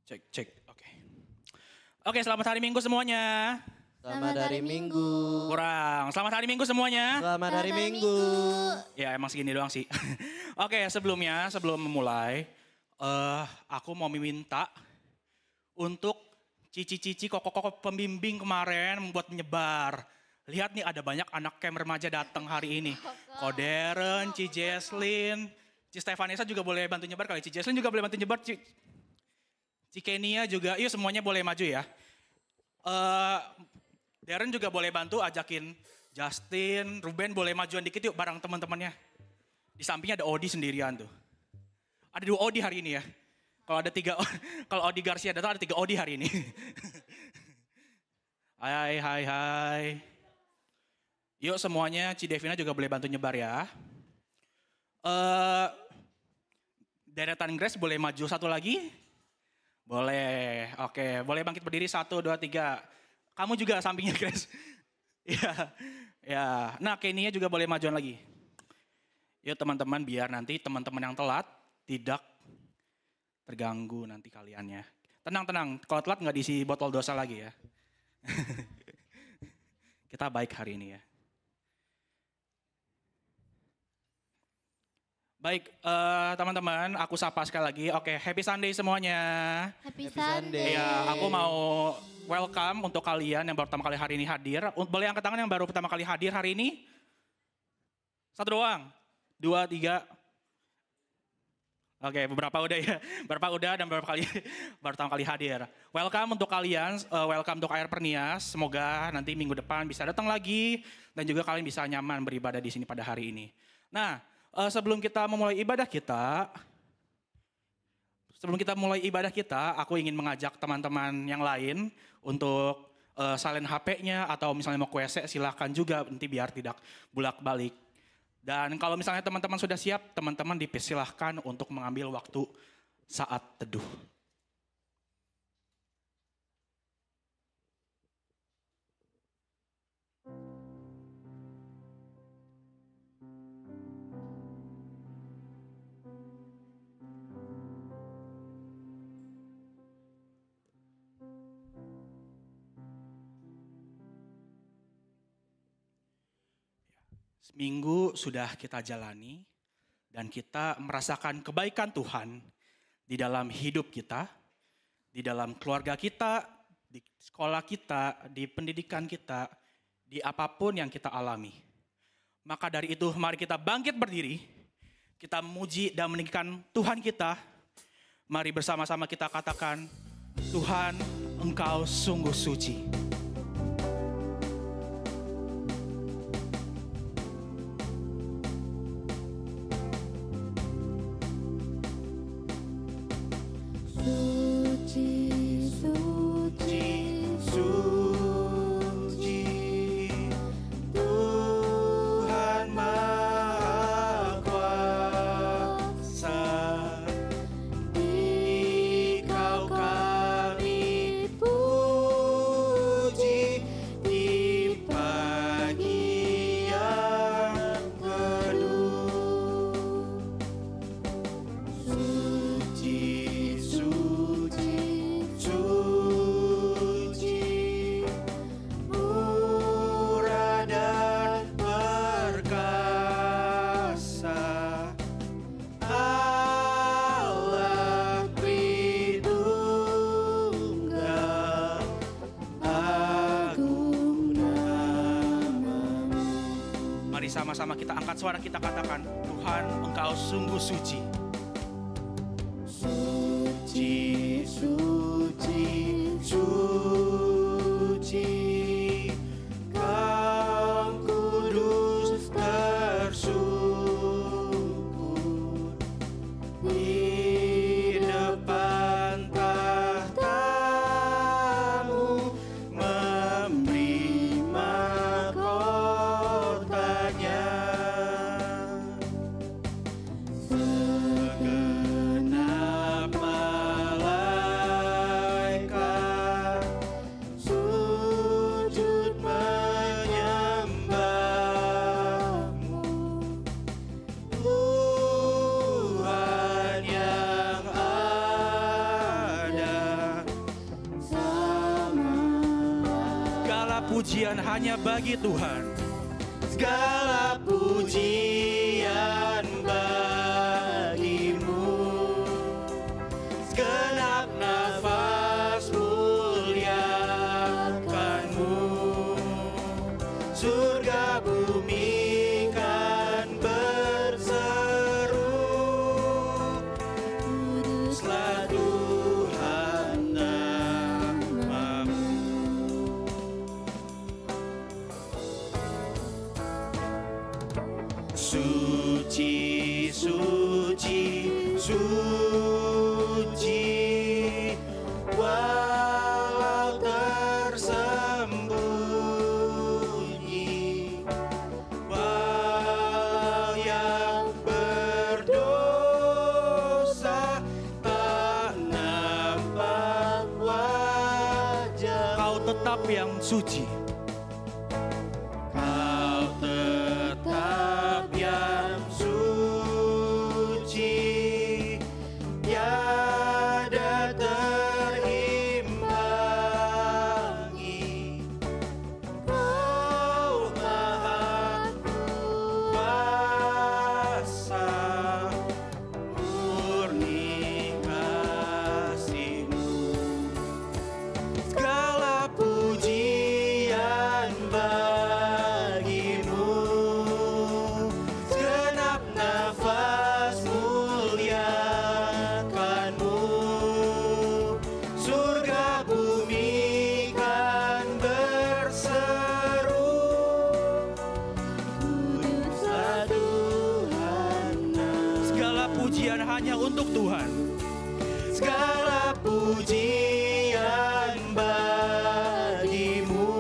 Cek, cek, oke. Oke, selamat hari Minggu semuanya. Selamat hari Minggu. Kurang, selamat hari Minggu semuanya. Selamat hari Minggu. Ya emang segini doang sih. Oke, sebelumnya, sebelum memulai, aku mau meminta untuk cici-cici koko-koko pembimbing kemarin membuat menyebar. Lihat nih ada banyak anak camp remaja datang hari ini. Ko Darren, Ci Jesslyn, Ci Stefanesa juga boleh bantu nyebar kali. Ci Jesslyn juga boleh bantu nyebar. Ci Kenia juga, yuk semuanya boleh maju ya. Darren juga boleh bantu ajakin Justin, Ruben boleh majuan dikit yuk bareng teman-temannya. Di sampingnya ada Odi sendirian tuh. Ada 2 Odi hari ini ya. Kalau ada 3, kalau Odi Garcia datang ada 3 Odi hari ini. Hai, hai, hai. Yuk semuanya, Ci Devina juga boleh bantu nyebar ya. Deretan Grace boleh maju satu lagi? Boleh, oke. Boleh bangkit berdiri 1, 2, 3. Kamu juga sampingnya Grace. Ya, ya. Nah Kenia juga boleh majuan lagi. Yuk teman-teman biar nanti teman-teman yang telat tidak terganggu nanti kaliannya. Tenang, kalau telat nggak diisi botol dosa lagi ya. Kita baik hari ini ya. Baik, teman-teman, aku sapa sekali lagi. Oke, happy Sunday semuanya. Happy Sunday. Ya, aku mau welcome untuk kalian yang baru pertama kali hari ini hadir. Boleh angkat tangan yang baru pertama kali hadir hari ini? 1 doang, 2, 3. Oke, beberapa udah ya. Beberapa udah dan beberapa kali baru pertama kali hadir. Welcome untuk kalian, welcome untuk Air Pernias. Semoga nanti minggu depan bisa datang lagi dan juga kalian bisa nyaman beribadah di sini pada hari ini. Nah, sebelum kita memulai ibadah kita, aku ingin mengajak teman-teman yang lain untuk silent HP-nya atau misalnya mau ke WC silahkan juga nanti biar tidak bolak-balik. Dan kalau misalnya teman-teman sudah siap, teman-teman dipersilahkan untuk mengambil waktu saat teduh. Seminggu sudah kita jalani dan kita merasakan kebaikan Tuhan di dalam hidup kita, di dalam keluarga kita, di sekolah kita, di pendidikan kita, di apapun yang kita alami. Maka dari itu mari kita bangkit berdiri, kita memuji dan meninggikan Tuhan kita. Mari bersama-sama kita katakan, Tuhan Engkau sungguh suci. Sama-sama kita angkat suara, kita katakan, Tuhan Engkau sungguh suci. Suci, suci, suci, Kau kudus tersyukur di depan tahta-Mu memberi mahkota. pujian hanya bagi Tuhan. Segala pujian bagimu, segenap nafas muliakanmu, surga bumi kan berseru, kuduslah Tuhan namamu. Suci, suci, suci, walau tersembunyi, walau yang berdosa tak nampak wajah. Kau tetap yang suci. Kau tetap yang suci, tiada terimbangi. Kau maha kuasa, murni kasih-Mu. Segala pujian bagimu, segenap nafas muliakanmu, surga bumi kan berseru, kuduslah Tuhan. Segala pujian hanya untuk Tuhan. Segala pujian bagimu,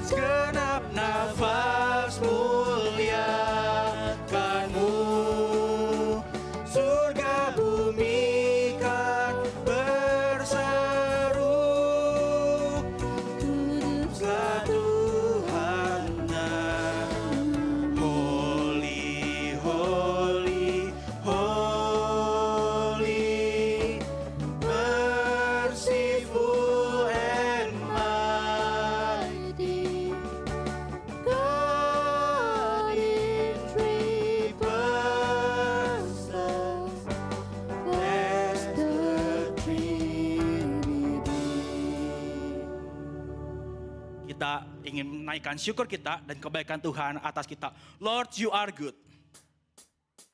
segenap nafas muliakanmu, surga bumi kan berseru, kuduslah Tuhan. Holy, holy, holy, merciful and mighty, God in three persons, bless the Trinity. Kita ingin menaikkan syukur kita dan kebaikan Tuhan atas kita. Lord, you are good.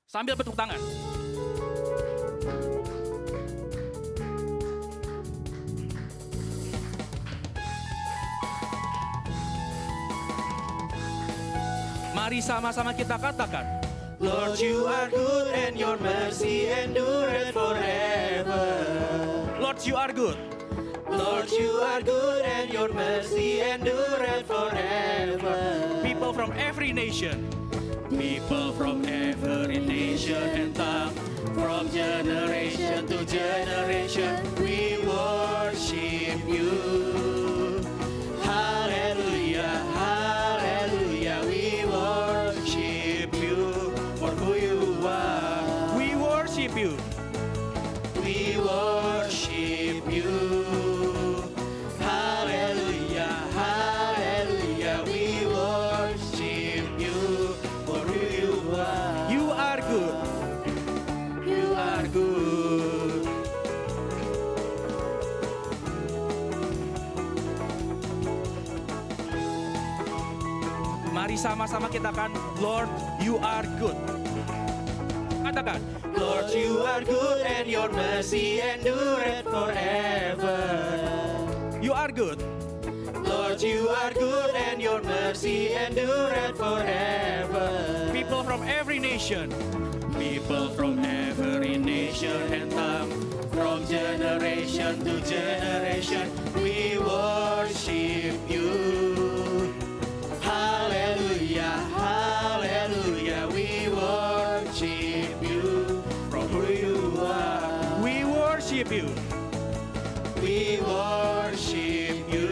Sambil bertepuk tangan. Mari sama-sama kita katakan. Lord, you are good and your mercy endureth forever. Lord, you are good. Lord, you are good and your mercy endureth forever. People from every nation. People from every nation and tongue, from generation to generation, we worship you. Hallelujah, hallelujah, we worship you for who you are. We worship you. We worship you. Hallelujah, hallelujah, we worship you for who you are. You are good. You are good. Mari sama-sama kita katakan, Lord, you are good. Katakan, Lord, you are good and your mercy endureth forever. you are good. Lord, you are good and your mercy endureth forever. People from every nation. People from every nation and tongue, from generation to generation, we worship you. Hallelujah, hallelujah, we worship you from who you are. We worship you. We worship you.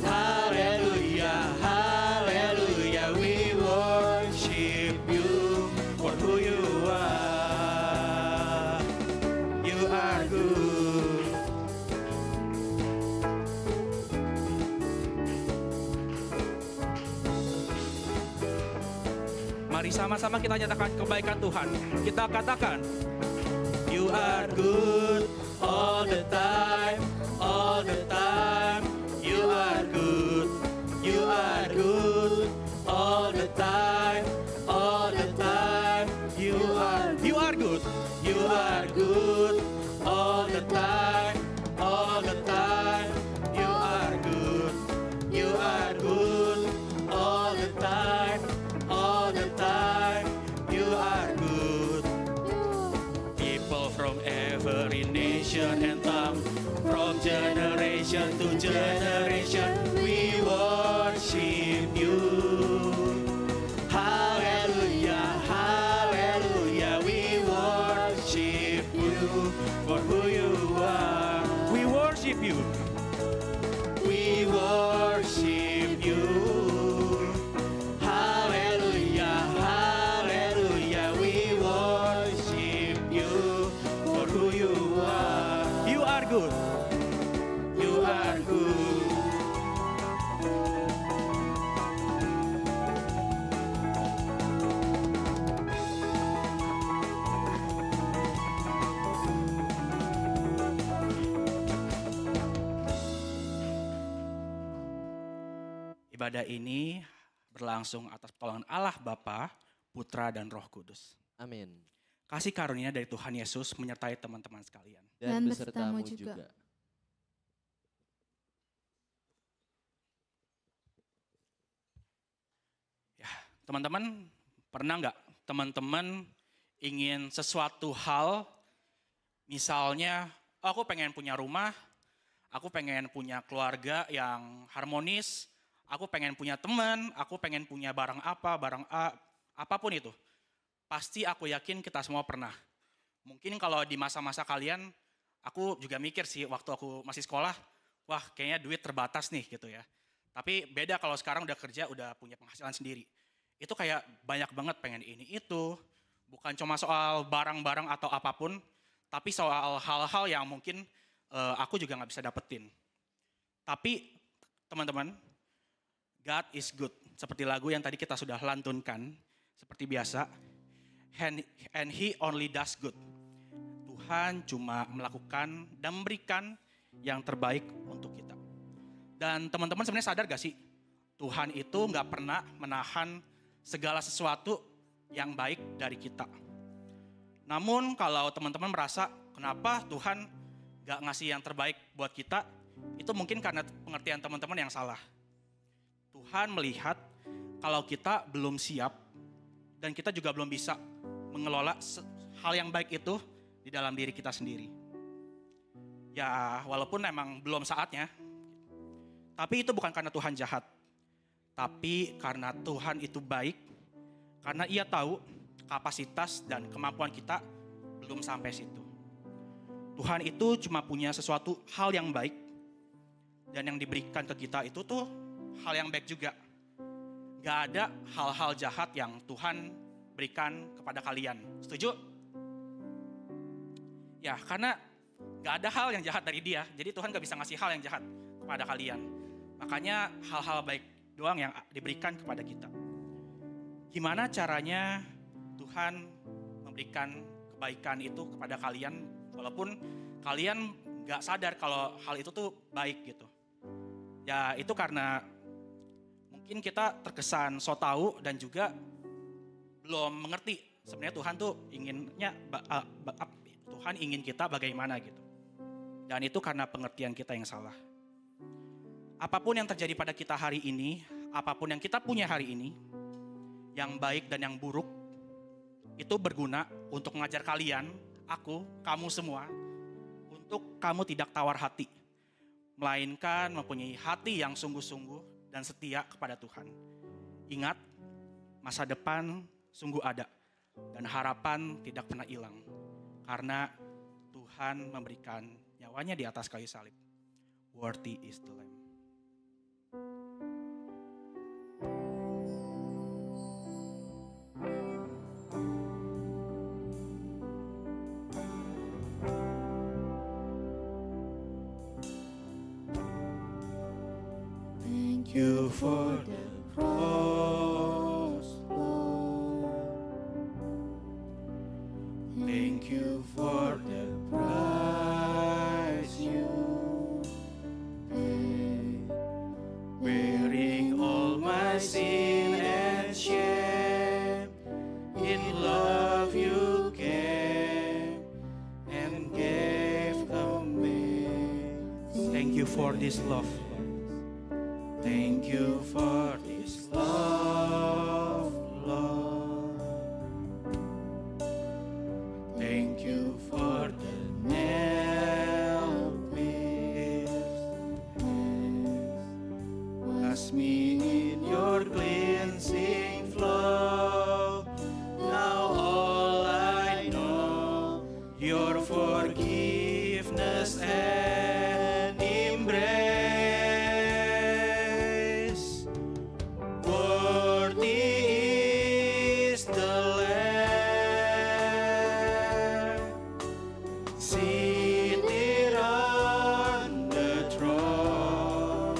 Hallelujah, hallelujah, we worship you for who you are. You are good. sama-sama kita nyatakan kebaikan Tuhan. Kita katakan, You are good all the time, all the time. You are good, you are good all the time, all the time. You are good. You are good all the time, all the time. You are good, you are good all the time, all the time. You are good. People from every nation and tongue, from generation to generation, we worship you. Hallelujah, hallelujah, we worship you for who you are. We worship you. We worship you. Hallelujah, hallelujah, we worship you for who you are. You are good. You are good. Ibadah ini berlangsung atas pertolongan Allah Bapa, Putra, dan Roh Kudus. Amin. Kasih karunia dari Tuhan Yesus menyertai teman-teman sekalian. Dan besertamu juga. Ya, teman-teman, pernah nggak teman-teman ingin sesuatu hal, misalnya, aku pengen punya rumah, aku pengen punya keluarga yang harmonis, aku pengen punya teman, aku pengen punya barang apa, barang A, apapun itu. Pasti aku yakin kita semua pernah. Mungkin kalau di masa-masa kalian, aku juga mikir sih waktu aku masih sekolah, wah kayaknya duit terbatas nih gitu ya. Tapi beda kalau sekarang udah kerja, udah punya penghasilan sendiri. Itu kayak banyak banget pengen ini itu. Bukan cuma soal barang-barang atau apapun, tapi soal hal-hal yang mungkin aku juga gak bisa dapetin. Tapi teman-teman, God is good. Seperti lagu yang tadi kita sudah lantunkan, seperti biasa. And he only does good. Tuhan cuma melakukan dan memberikan yang terbaik untuk kita. Dan teman-teman sebenarnya sadar gak sih? Tuhan itu gak pernah menahan segala sesuatu yang baik dari kita. Namun kalau teman-teman merasa kenapa Tuhan gak ngasih yang terbaik buat kita, itu mungkin karena pengertian teman-teman yang salah. Tuhan melihat kalau kita belum siap dan kita juga belum bisa mengelola hal yang baik itu di dalam diri kita sendiri. Ya walaupun memang belum saatnya, tapi itu bukan karena Tuhan jahat. Tapi karena Tuhan itu baik, karena Ia tahu kapasitas dan kemampuan kita belum sampai situ. Tuhan itu cuma punya sesuatu hal yang baik, dan yang diberikan ke kita itu tuh hal yang baik juga. Gak ada hal-hal jahat yang Tuhan berikan kepada kalian. Setuju? Ya, karena gak ada hal yang jahat dari Dia, jadi Tuhan gak bisa ngasih hal yang jahat kepada kalian. Makanya hal-hal baik doang yang diberikan kepada kita. Gimana caranya Tuhan memberikan kebaikan itu kepada kalian, walaupun kalian gak sadar kalau hal itu tuh baik gitu. Ya itu karena mungkin kita terkesan so tahu dan juga belum mengerti sebenarnya Tuhan tuh Tuhan ingin kita bagaimana gitu. Dan itu karena pengertian kita yang salah. Apapun yang terjadi pada kita hari ini, apapun yang kita punya hari ini, yang baik dan yang buruk, itu berguna untuk mengajar kalian, aku, kamu semua, untuk kamu tidak tawar hati, melainkan mempunyai hati yang sungguh-sungguh dan setia kepada Tuhan. Ingat, masa depan sungguh ada dan harapan tidak pernah hilang karena Tuhan memberikan nyawanya di atas kayu salib. Worthy is the Lamb. Thank you for the cross, Lord. Thank you for the price you paid, bearing all my sin and shame. In love you came and gave amazing. Thank you for this love. Thank you for this love, Lord. Thank you for the nail-pierced hands. Wash me in your cleansing flow. Now all I know, your forgiveness and embrace. Worthy is the Lamb seated on the throne.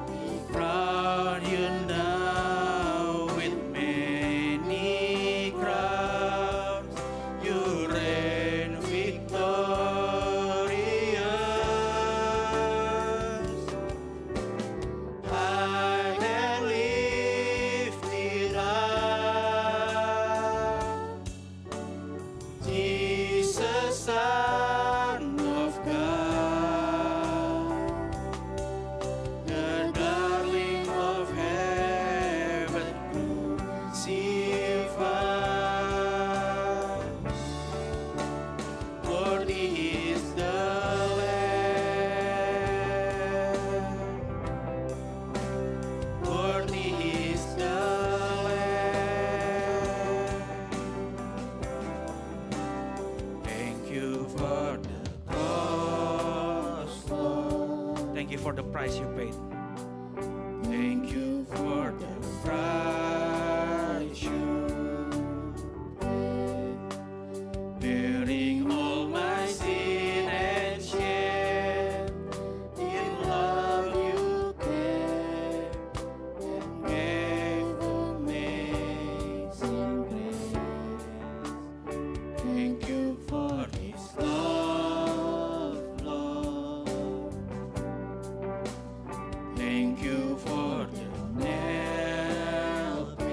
We crown you now with many crowns. You reign victorious. High and lifted up, Jesus, Son of God, the darling of heaven, crucified. Worthy is the Lamb. Worthy is the Lamb. Thank you for the cross, Lord. Thank you for the price you paid. Thank you for the price you paid, bearing all my sin and shame. In love you came and gave amazing grace. Thank you for this love, Lord. Thank you for the nail-pierced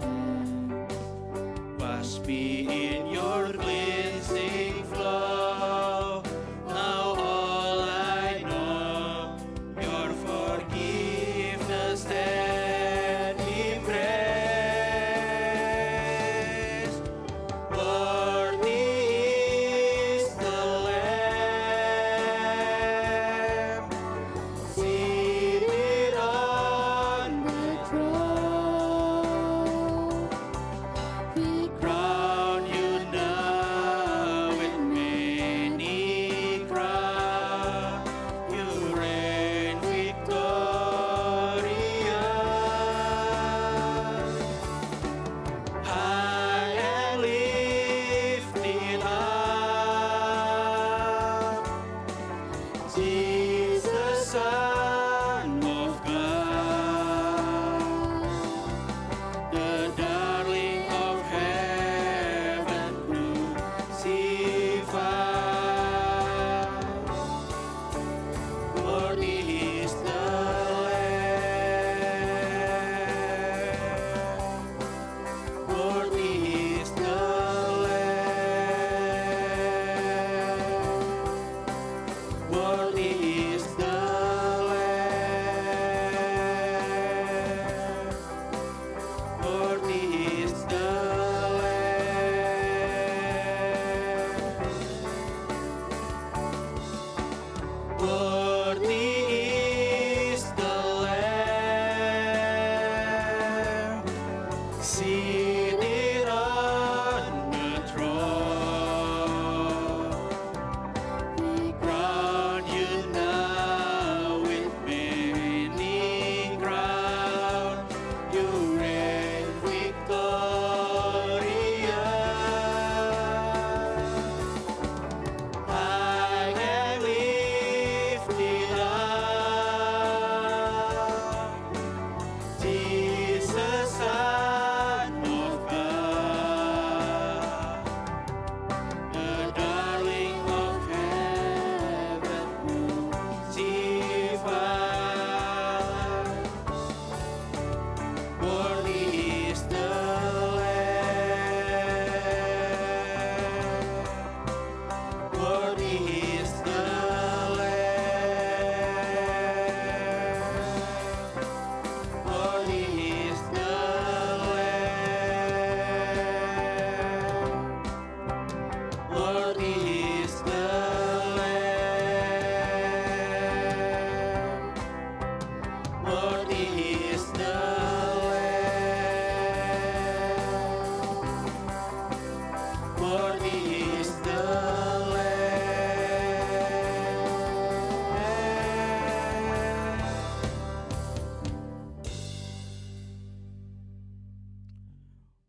hands. Wash me in your cleansing flow. Now all I know, your forgiveness and embrace. Worthy is the Lamb seated on the throne. We crown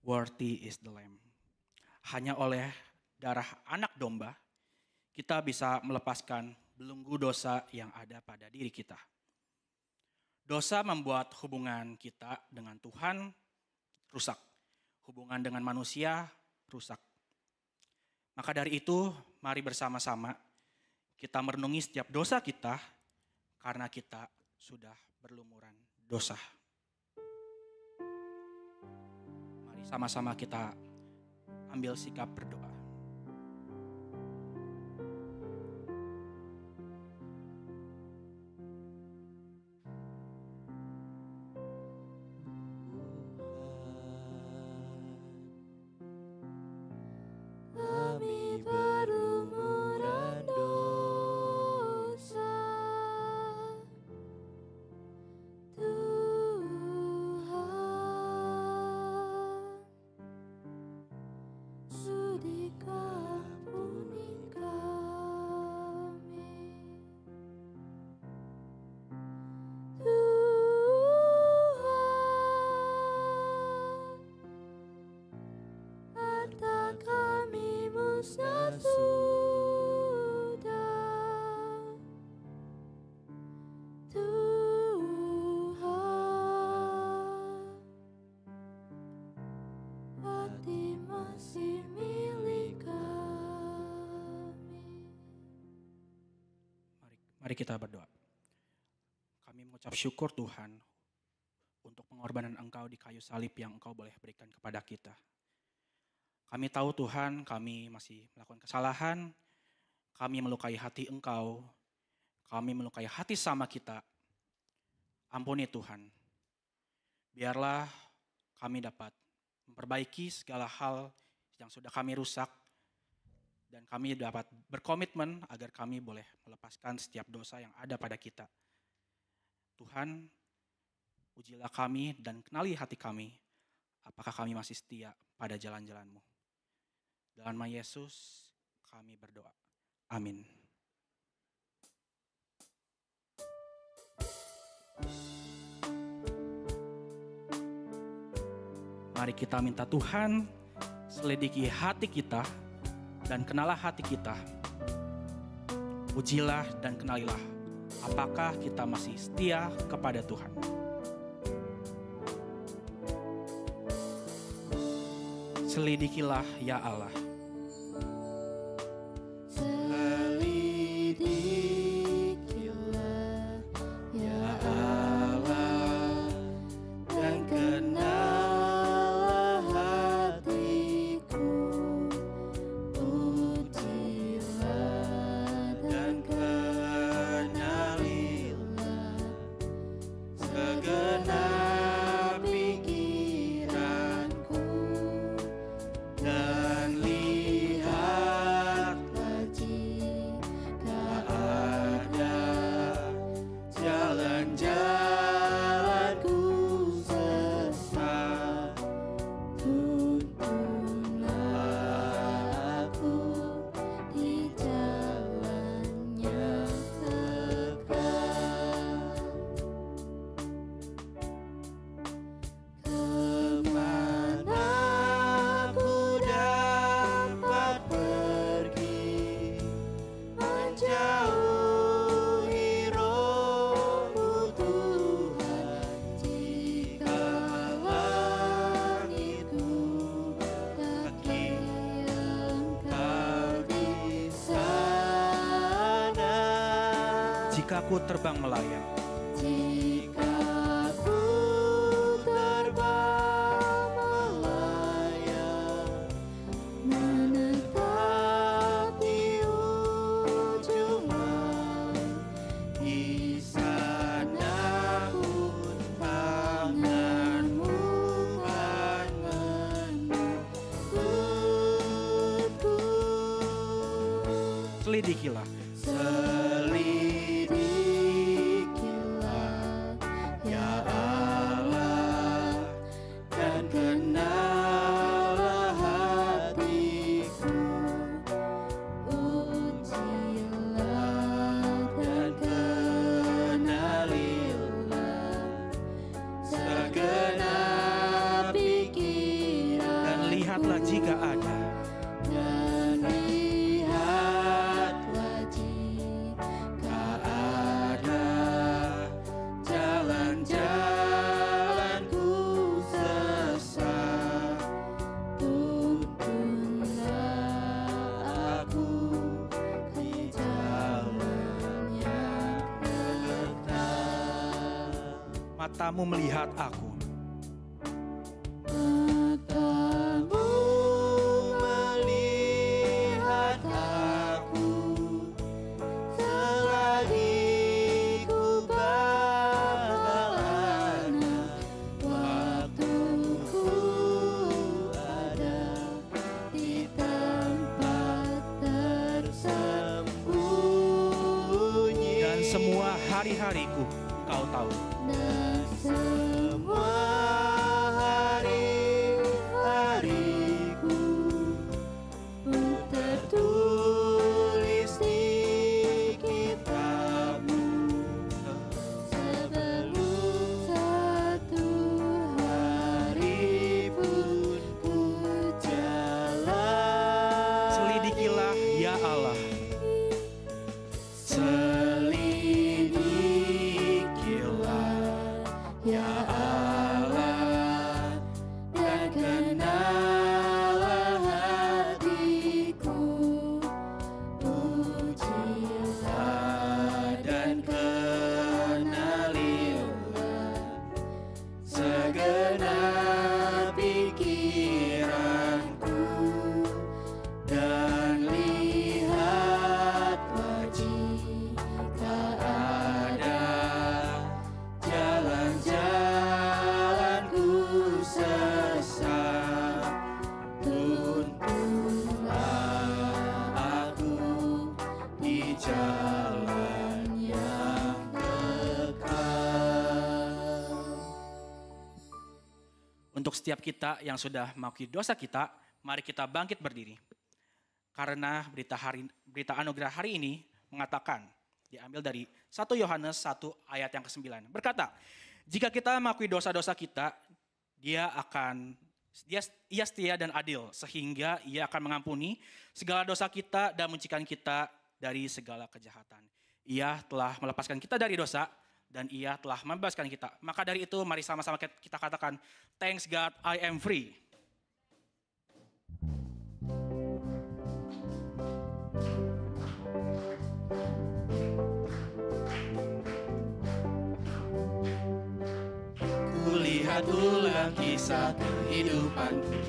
Worthy is the Lamb. Hanya oleh darah anak domba, kita bisa melepaskan belenggu dosa yang ada pada diri kita. Dosa membuat hubungan kita dengan Tuhan rusak. Hubungan dengan manusia rusak. Maka dari itu, mari bersama-sama kita merenungi setiap dosa kita karena kita sudah berlumuran dosa. Mari sama-sama kita ambil sikap berdoa. Kami berlumuran dosa, Tuhan, sudi ampuni kami, Tuhan, harta kami musnah sudah, Tuhan, hati masih milik kami. Mari kita berdoa. Kami mengucap syukur Tuhan untuk pengorbanan Engkau di kayu salib yang Engkau boleh berikan kepada kita. Kami tahu Tuhan, kami masih melakukan kesalahan, kami melukai hati Engkau, kami melukai hati sama kita. Ampuni Tuhan, biarlah kami dapat memperbaiki segala hal yang sudah kami rusak, dan kami dapat berkomitmen agar kami boleh melepaskan setiap dosa yang ada pada kita. Tuhan, ujilah kami dan kenali hati kami, apakah kami masih setia pada jalan-jalan-Mu. Dalam nama Yesus kami berdoa. Amin. Mari kita minta Tuhan selidiki hati kita dan kenalah hati kita. Ujilah dan kenalilah apakah kita masih setia kepada Tuhan. Selidikilah ya Allah. Selidikilah ya Allah, dan kenallah hatiku, ujilah dan kenalilah segenap pikiranku, dan lihatlah jika ada jalan-jalanku sesat, tuntunlah aku di jalan yang tepat. Kemana aku dapat pergi, menjauhi roh-Mu Tuhan, jika langitku kaki Engkau di sana. Jika ku terbang melayang, Jika ku terbang melayang, menetap di ujung laut, di sana pun tangan-Mu kan menuntutku. selidikilah. Selidikilah ya Allah, dan kenallah hatiku, ujilah dan kenalilah segenap pikiranku, jika ada. dan lihatlah jika ada jalan-jalanku sesat, tuntunlah aku di jalan yang benar. Matamu melihat aku. Matamu melihat aku selagi ku bakal anak, waktuku ada di tempat tersembunyi. Dan semua hari-hariku kau tahu. Dan semua hari-hariku pun tertulis di kitabmu, sebelum satu hari pun ku jalan. Selidikilah ya Allah. Selidikilah ya Allah, dan kenalah hatiku. Pujilah dan kenalilah segenap pikiranku, dan lihatlah jika ada jalan-jalanku sesat, tuntunlah aku di jalan yang kekal. Untuk setiap kita yang sudah mengakui dosa kita, mari kita bangkit berdiri. Karena berita anugerah hari ini mengatakan, diambil dari 1 Yohanes 1 ayat yang ke-9. Berkata, jika kita mengakui dosa-dosa kita, ia setia dan adil, sehingga ia akan mengampuni segala dosa kita dan menyucikan kita dari segala kejahatan. Ia telah melepaskan kita dari dosa, dan ia telah membebaskan kita. Maka dari itu, mari sama-sama kita katakan, thanks God, I am free. kulihat ulang kisah kehidupanku,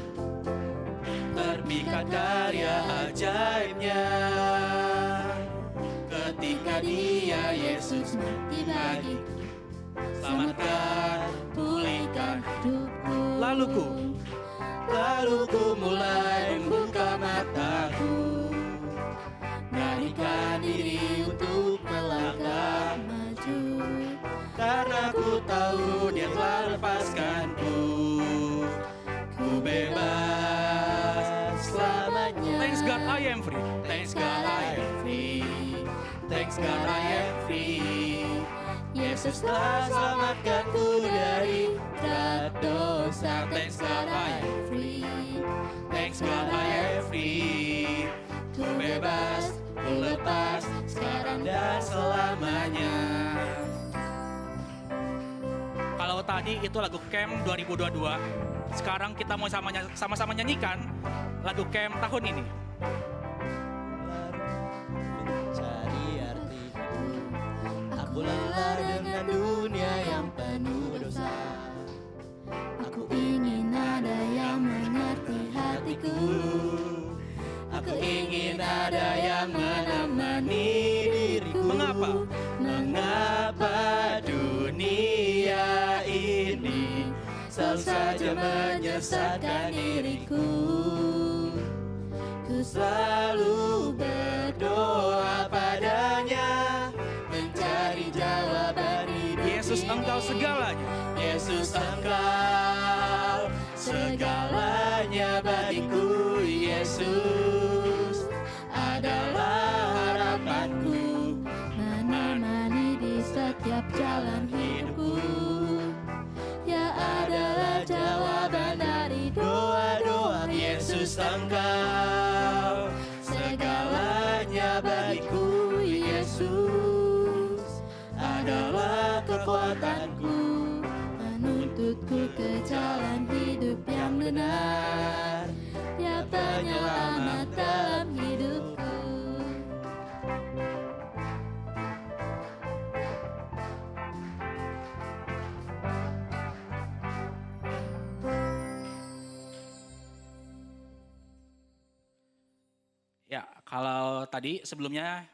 terpikat karya ajaibnya. Ketika Dia Yesus mati bagiku, selamatkan, pulihkan hidupku. Lalu ku mulai membuka mataku, beranikan diri untuk melangkah maju, karena ku tahu Dia telah lepaskanku. Ku bebas selamanya. thanks God, I am free. Thanks God I am free. Thanks God I am free. Yesus telah selamatkanku dari berat dosa. Thanks God I am free. Thanks God I am free. Ku bebas, ku lepas, sekarang dan selamanya. Kalau tadi itu lagu Camp 2022, sekarang kita mau sama-sama nyanyikan lagu Camp tahun ini. Mencari arti hidup, aku lelah dengan dunia yang penuh dosa. Aku ingin ada yang mengerti hatiku. Aku ingin ada yang menemani diriku. Mengapa? Mengapa dunia ini selalu saja menyesatkan diriku? Ku selalu berdoa padanya, mencari jawaban hidup Yesus, ini. Engkau segalanya. Yesus, Engkau segalanya bagiku. Yesus adalah harapanku, Menemani di setiap jalan hidupku. Dia adalah jawaban dari doa-doa. Yesus Engkau segalanya bagiku. Yesus adalah kekuatanku, Menuntutku ke jalan hidup yang benar. Dia penyelamat dalam hidupku. Ya, kalau tadi sebelumnya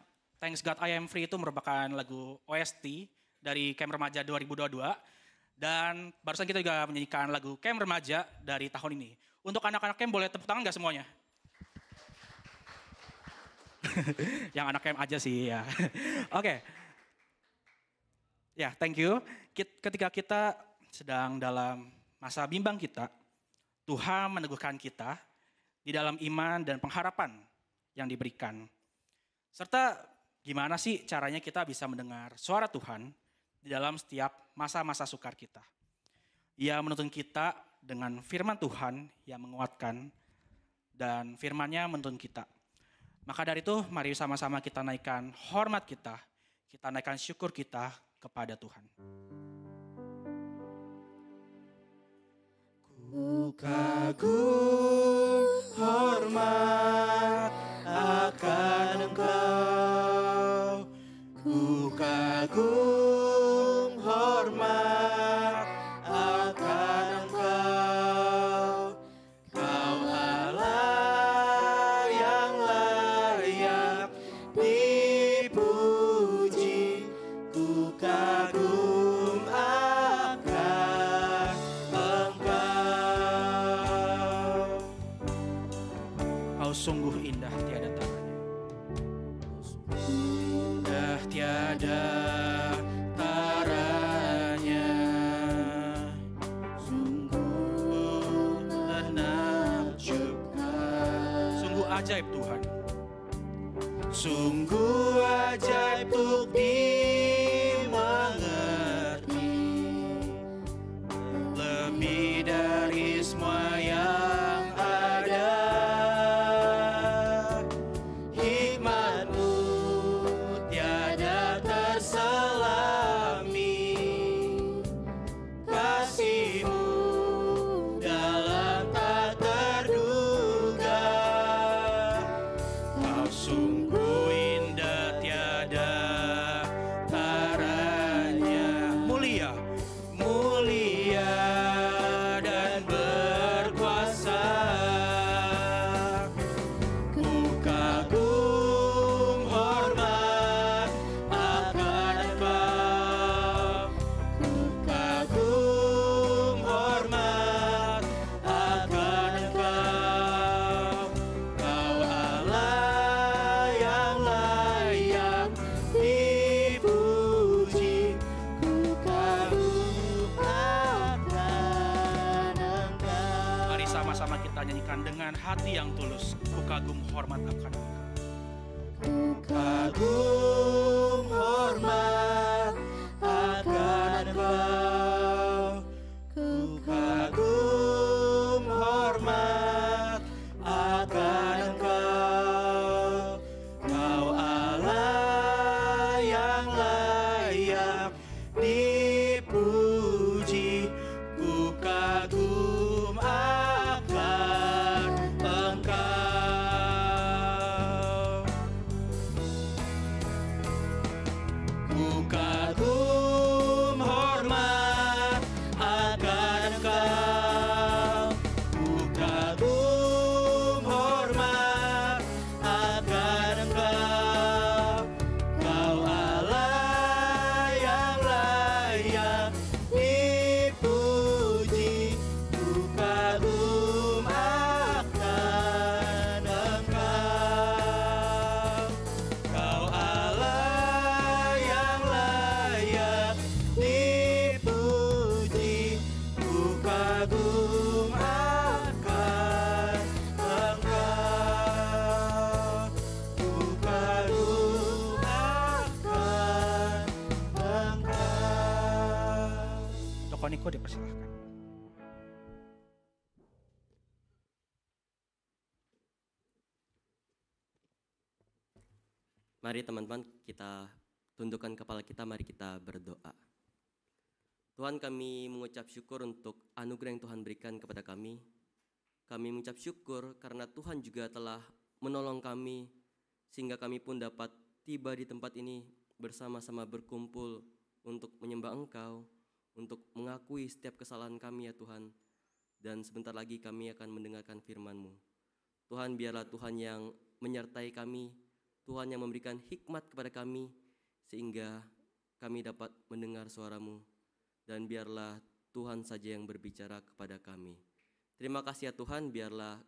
Thanks God I Am Free itu merupakan lagu OST dari Camp Remaja 2022. Dan barusan kita juga menyanyikan lagu Camp Remaja dari tahun ini. Untuk anak-anak camp boleh tepuk tangan gak semuanya? Yang anak camp aja sih ya. Oke. Ya, thank you. Ketika kita sedang dalam masa bimbang kita, Tuhan meneguhkan kita di dalam iman dan pengharapan yang diberikan. Serta gimana sih caranya kita bisa mendengar suara Tuhan di dalam setiap masa-masa sukar kita. Ia menuntun kita dengan firman Tuhan yang menguatkan dan firman-Nya menuntun kita. Maka dari itu mari sama-sama kita naikkan hormat kita naikkan syukur kita kepada Tuhan. Ku kagum hormat akan Engkau. Ku kagum hormat akan Engkau. Kau Allah yang layak dipuji. Ku kagum akan Engkau. Kau sungguh indah tiada taranya. Indah tiada taranya. Sungguh menakjubkan. Sungguh ajaib Tuhan. Sungguh ajaib untuk dimengerti, lebih dari semua yang ada. Hikmat-Mu tiada terselami, kasih-Mu dalam tak terduga. Kau sungguh indah tiada taranya. Mulia, Mulia dan berkuasa. Ku kagum hormat akan Engkau. Ku kagum hormat akan Engkau. Kau Allah yang layak dipuji. Ku kagum akan Engkau. mari sama-sama kita nyanyikan dengan hati yang tulus. Ku kagum hormat akan Engkau. Ku kagum hormat akan Engkau. Ku kagum hormat akan Engkau. Kau Allah yang layak dipuji. Ku kagum akan Engkau. Ku kagum hormat akan Engkau. Ku kagum hormat akan Engkau. Kau Allah yang layak dipuji. Ku kagum akan Engkau. Kau Allah yang layak dipuji. Ku kagum akan Engkau. Ku kagum akan Engkau. Tokoniko dipersilahkan. Mari teman-teman kita tundukkan kepala kita, mari kita berdoa. Tuhan, kami mengucap syukur untuk anugerah yang Tuhan berikan kepada kami. Kami mengucap syukur karena Tuhan juga telah menolong kami sehingga kami pun dapat tiba di tempat ini bersama-sama berkumpul untuk menyembah Engkau, untuk mengakui setiap kesalahan kami ya Tuhan. Dan sebentar lagi kami akan mendengarkan firman-Mu. Tuhan, biarlah Tuhan yang menyertai kami, Tuhan yang memberikan hikmat kepada kami sehingga kami dapat mendengar suara-Mu. Dan biarlah Tuhan saja yang berbicara kepada kami. Terima kasih ya Tuhan, biarlah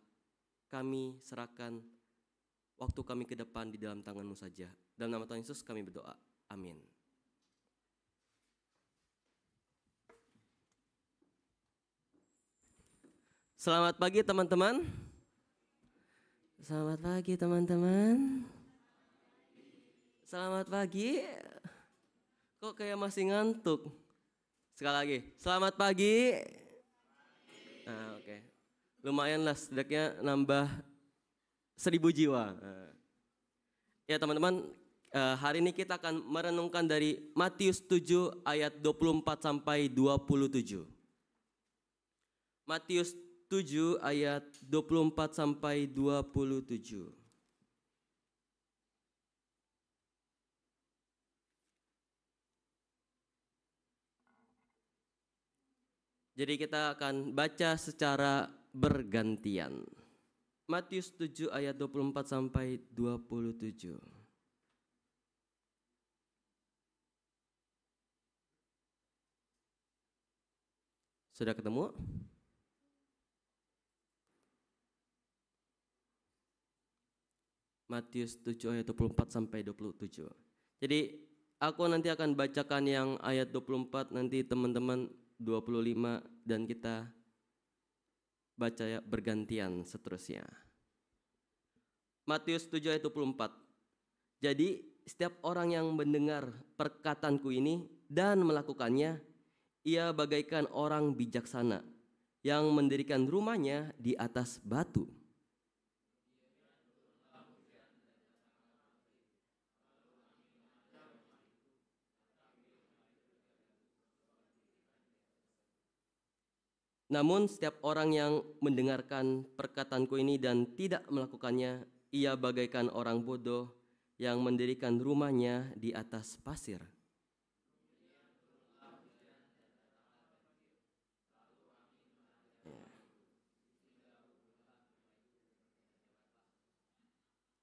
kami serahkan waktu kami ke depan di dalam tangan-Mu saja. Dalam nama Tuhan Yesus kami berdoa. Amin. Selamat pagi teman-teman. Selamat pagi teman-teman. Selamat pagi. Kok kayak masih ngantuk? Sekali lagi. Selamat pagi. Nah, oke. Lumayan lah, setidaknya nambah 1000 jiwa. Ya teman-teman, hari ini kita akan merenungkan dari Matius 7 ayat 24 sampai 27. Matius 7 ayat 24 sampai 27. Jadi kita akan baca secara bergantian. Matius 7 ayat 24 sampai 27. Sudah ketemu? Matius 7 ayat 24 sampai 27. Jadi aku nanti akan bacakan yang ayat 24, nanti teman-teman 25 dan kita baca ya bergantian seterusnya. Matius 7 ayat 24. Jadi setiap orang yang mendengar perkataanku ini dan melakukannya, ia bagaikan orang bijaksana yang mendirikan rumahnya di atas batu. Namun setiap orang yang mendengarkan perkataanku ini dan tidak melakukannya, ia bagaikan orang bodoh yang mendirikan rumahnya di atas pasir.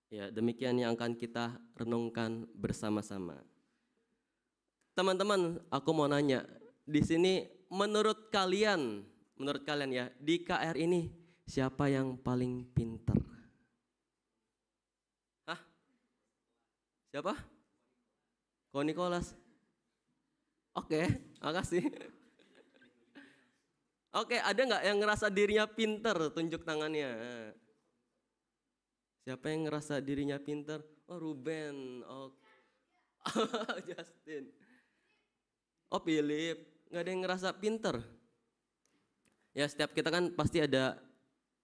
Ya, demikian yang akan kita renungkan bersama-sama. Teman-teman, aku mau nanya, di sini menurut kalian ya, di KR ini siapa yang paling pintar? Hah? Siapa? Ko Nicholas. Oke, makasih. Oke, ada nggak yang ngerasa dirinya pintar? Tunjuk tangannya. Siapa yang ngerasa dirinya pintar? Oh, Ruben. Oh, Justin. Oh, Philip. Nggak ada yang ngerasa pintar? Ya, setiap kita kan pasti ada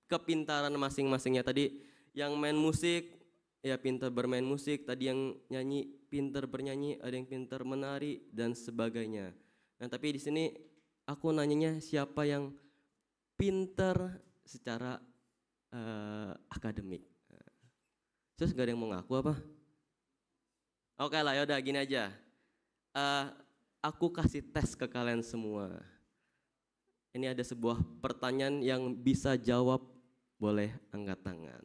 kepintaran masing-masingnya. Tadi yang main musik, ya pintar bermain musik. Tadi yang nyanyi, pintar bernyanyi. Ada yang pintar menari dan sebagainya. Nah, tapi di sini aku nanyanya siapa yang pintar secara akademik. Terus gak ada yang mau ngaku apa? Oke lah, yaudah gini aja. Aku kasih tes ke kalian semua. Ini ada sebuah pertanyaan yang bisa jawab, boleh angkat tangan.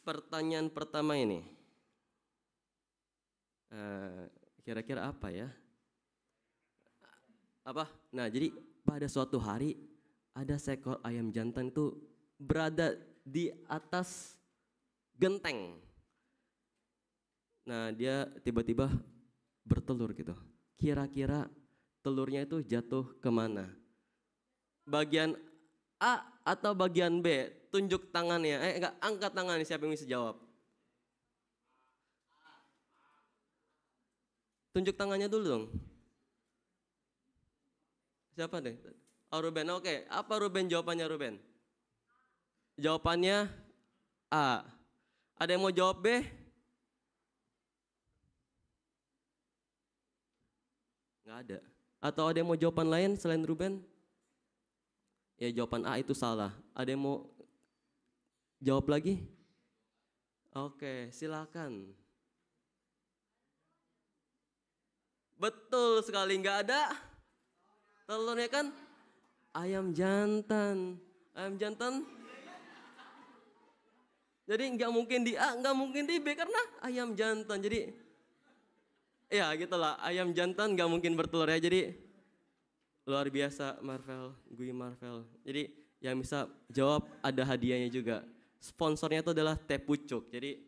Pertanyaan pertama ini, kira-kira apa ya? Apa? Nah, jadi pada suatu hari ada seekor ayam jantan itu berada di atas genteng. Nah, dia tiba-tiba bertelur gitu. Kira-kira telurnya itu jatuh kemana? Bagian A atau bagian B? Tunjuk tangannya. Enggak, angkat tangannya, siapa yang bisa jawab? Tunjuk tangannya dulu dong. Siapa deh? Oh, Ruben, oke. Apa Ruben jawabannya Ruben? Jawabannya A. Ada yang mau jawab B? Nggak ada. Atau ada yang mau jawaban lain selain Ruben? Ya jawaban A itu salah. Ada yang mau jawab lagi? Oke, silakan. Betul sekali, nggak ada telurnya kan? Ayam jantan. Ayam jantan. Jadi nggak mungkin di A, nggak mungkin di B karena ayam jantan. Jadi ya gitulah, ayam jantan nggak mungkin bertelur ya. Jadi luar biasa Marvel, gue Marvel. Jadi yang bisa jawab ada hadiahnya juga. Sponsornya itu adalah teh pucuk. Jadi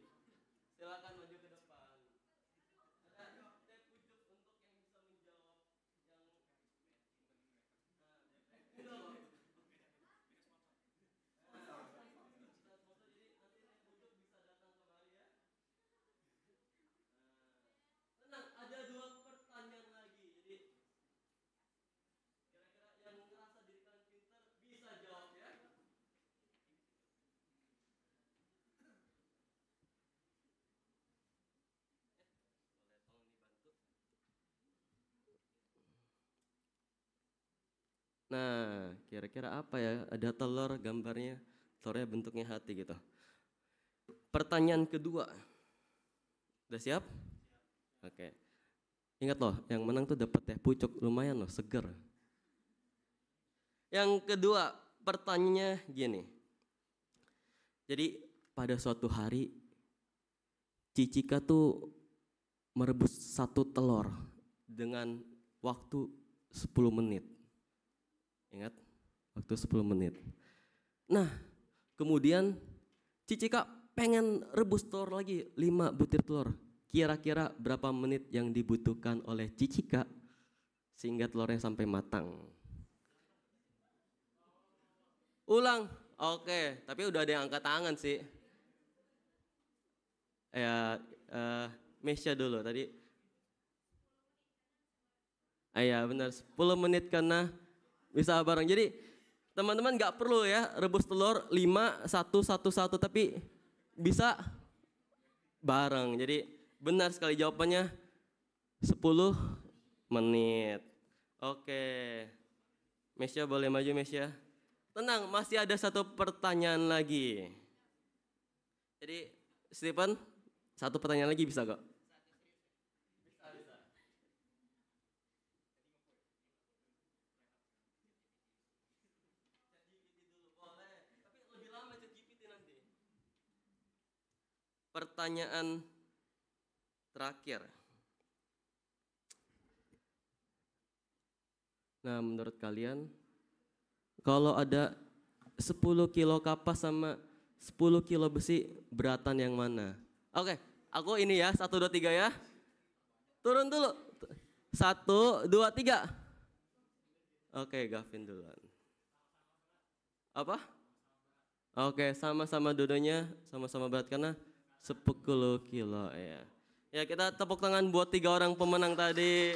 silakan maju ke depan. Ada teh pucuk untuk yang bisa menjawab tenang, ada 2 pertanyaan lagi. Jadi kira-kira yang ngerasa diri kalian pintar bisa jawab ya. Nah, kira-kira apa ya? Ada telur gambarnya, telurnya bentuknya hati gitu. Pertanyaan kedua. Udah siap? Oke. Ingat loh, yang menang tuh dapat teh pucuk, lumayan loh, seger. Yang kedua, pertanyaannya gini. Jadi pada suatu hari, Cicika tuh merebus 1 telur dengan waktu 10 menit. Ingat, waktu 10 menit. Nah, kemudian Cicika pengen rebus telur lagi, 5 butir telur. Kira-kira berapa menit yang dibutuhkan oleh Cicika sehingga telurnya sampai matang? Ulang, oke. Tapi udah ada yang angkat tangan sih. Ya, Mesya dulu tadi. Ya benar, 10 menit karena bisa bareng. Jadi teman-teman nggak perlu ya rebus telur 5, 1, 1, 1, tapi bisa bareng. Jadi benar sekali jawabannya 10 menit. Oke. Mesya boleh maju Mesya. Tenang, masih ada 1 pertanyaan lagi. Jadi Stephen, 1 pertanyaan lagi bisa kok? Bisa. Tapi lebih lama ChatGPT nanti. Pertanyaan terakhir. Nah, menurut kalian kalau ada 10 kilo kapas sama 10 kilo besi, beratan yang mana? Oke, aku ini ya, 1, 2, 3 ya. Turun dulu. 1, 2, 3. Oke, Gavin duluan. Apa? Oke, sama-sama dua-duanya, sama-sama berat karena 10 kilo ya. Ya, kita tepuk tangan buat 3 orang pemenang tadi.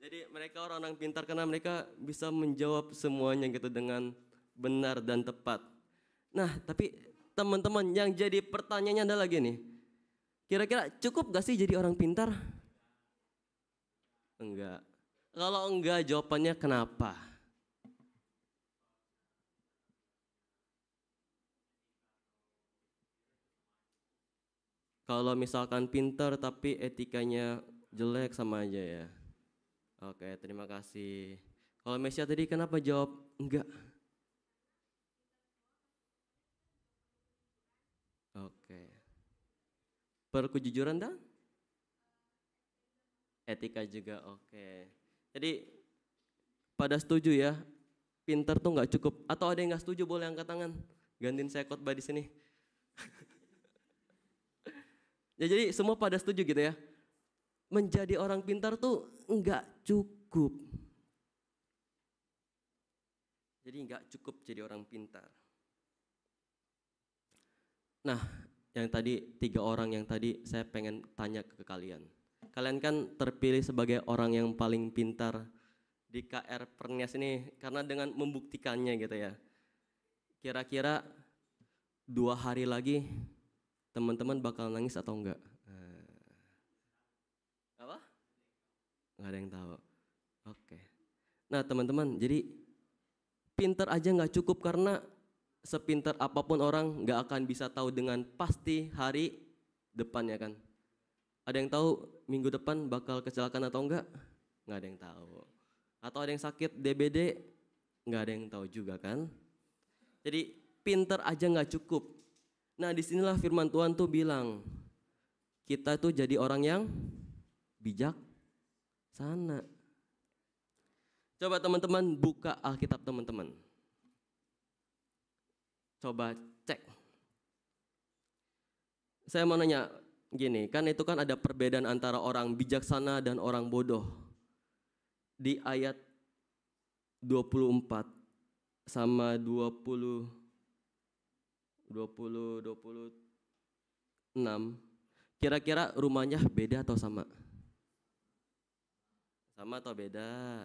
Jadi mereka orang-orang pintar karena mereka bisa menjawab semuanya gitu dengan benar dan tepat. Nah, tapi teman-teman yang jadi pertanyaannya adalah gini. Kira-kira cukup gak sih jadi orang pintar? Enggak. Kalau enggak jawabannya kenapa? Kalau misalkan pintar tapi etikanya jelek sama aja ya. Oke, terima kasih. Kalau Mesya tadi kenapa jawab enggak? Oke. Kejujuran dan etika juga, oke. Jadi pada setuju ya, pintar tuh nggak cukup. Atau ada yang nggak setuju boleh angkat tangan. Gantiin saya khotbah di sini. Ya, jadi semua pada setuju gitu ya. Menjadi orang pintar tuh nggak cukup. Jadi nggak cukup jadi orang pintar. Nah, yang tadi 3 orang yang tadi saya pengen tanya ke kalian. Kalian kan terpilih sebagai orang yang paling pintar di KR Pernias ini karena dengan membuktikannya gitu ya. Kira-kira 2 hari lagi teman-teman bakal nangis atau enggak? Apa? Nggak ada yang tahu. Oke. Nah teman-teman, jadi pintar aja nggak cukup karena sepintar apapun orang nggak akan bisa tahu dengan pasti hari depannya kan. Ada yang tahu minggu depan bakal kecelakaan atau enggak? Nggak ada yang tahu. Atau ada yang sakit DBD? Nggak ada yang tahu juga kan. Jadi pintar aja nggak cukup. Nah disinilah firman Tuhan tuh bilang, kita tuh jadi orang yang bijak sana. Coba teman-teman buka Alkitab teman-teman. Coba cek. Saya mau nanya gini, kan itu kan ada perbedaan antara orang bijaksana dan orang bodoh. Di ayat 24 sama 26, kira-kira rumahnya beda atau sama? Sama atau beda?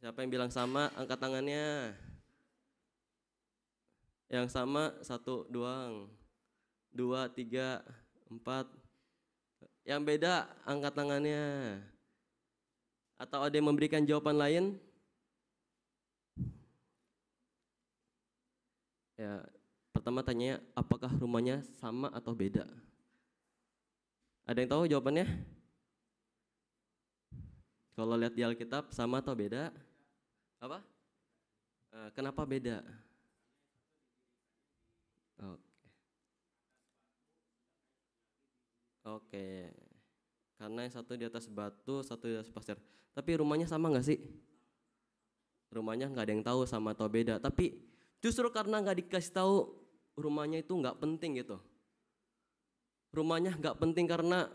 Siapa yang bilang sama, angkat tangannya. Yang sama 1 doang, 2, 3, 4. Yang beda angkat tangannya. Atau ada yang memberikan jawaban lain? Ya, pertama tanya apakah rumahnya sama atau beda? Ada yang tahu jawabannya? Kalau lihat di Alkitab sama atau beda? Apa? Kenapa beda? Oke. Karena yang satu di atas batu, satu di atas pasir. Tapi rumahnya sama nggak sih? Rumahnya nggak ada yang tahu sama atau beda. Tapi justru karena nggak dikasih tahu, rumahnya itu nggak penting gitu. Rumahnya nggak penting karena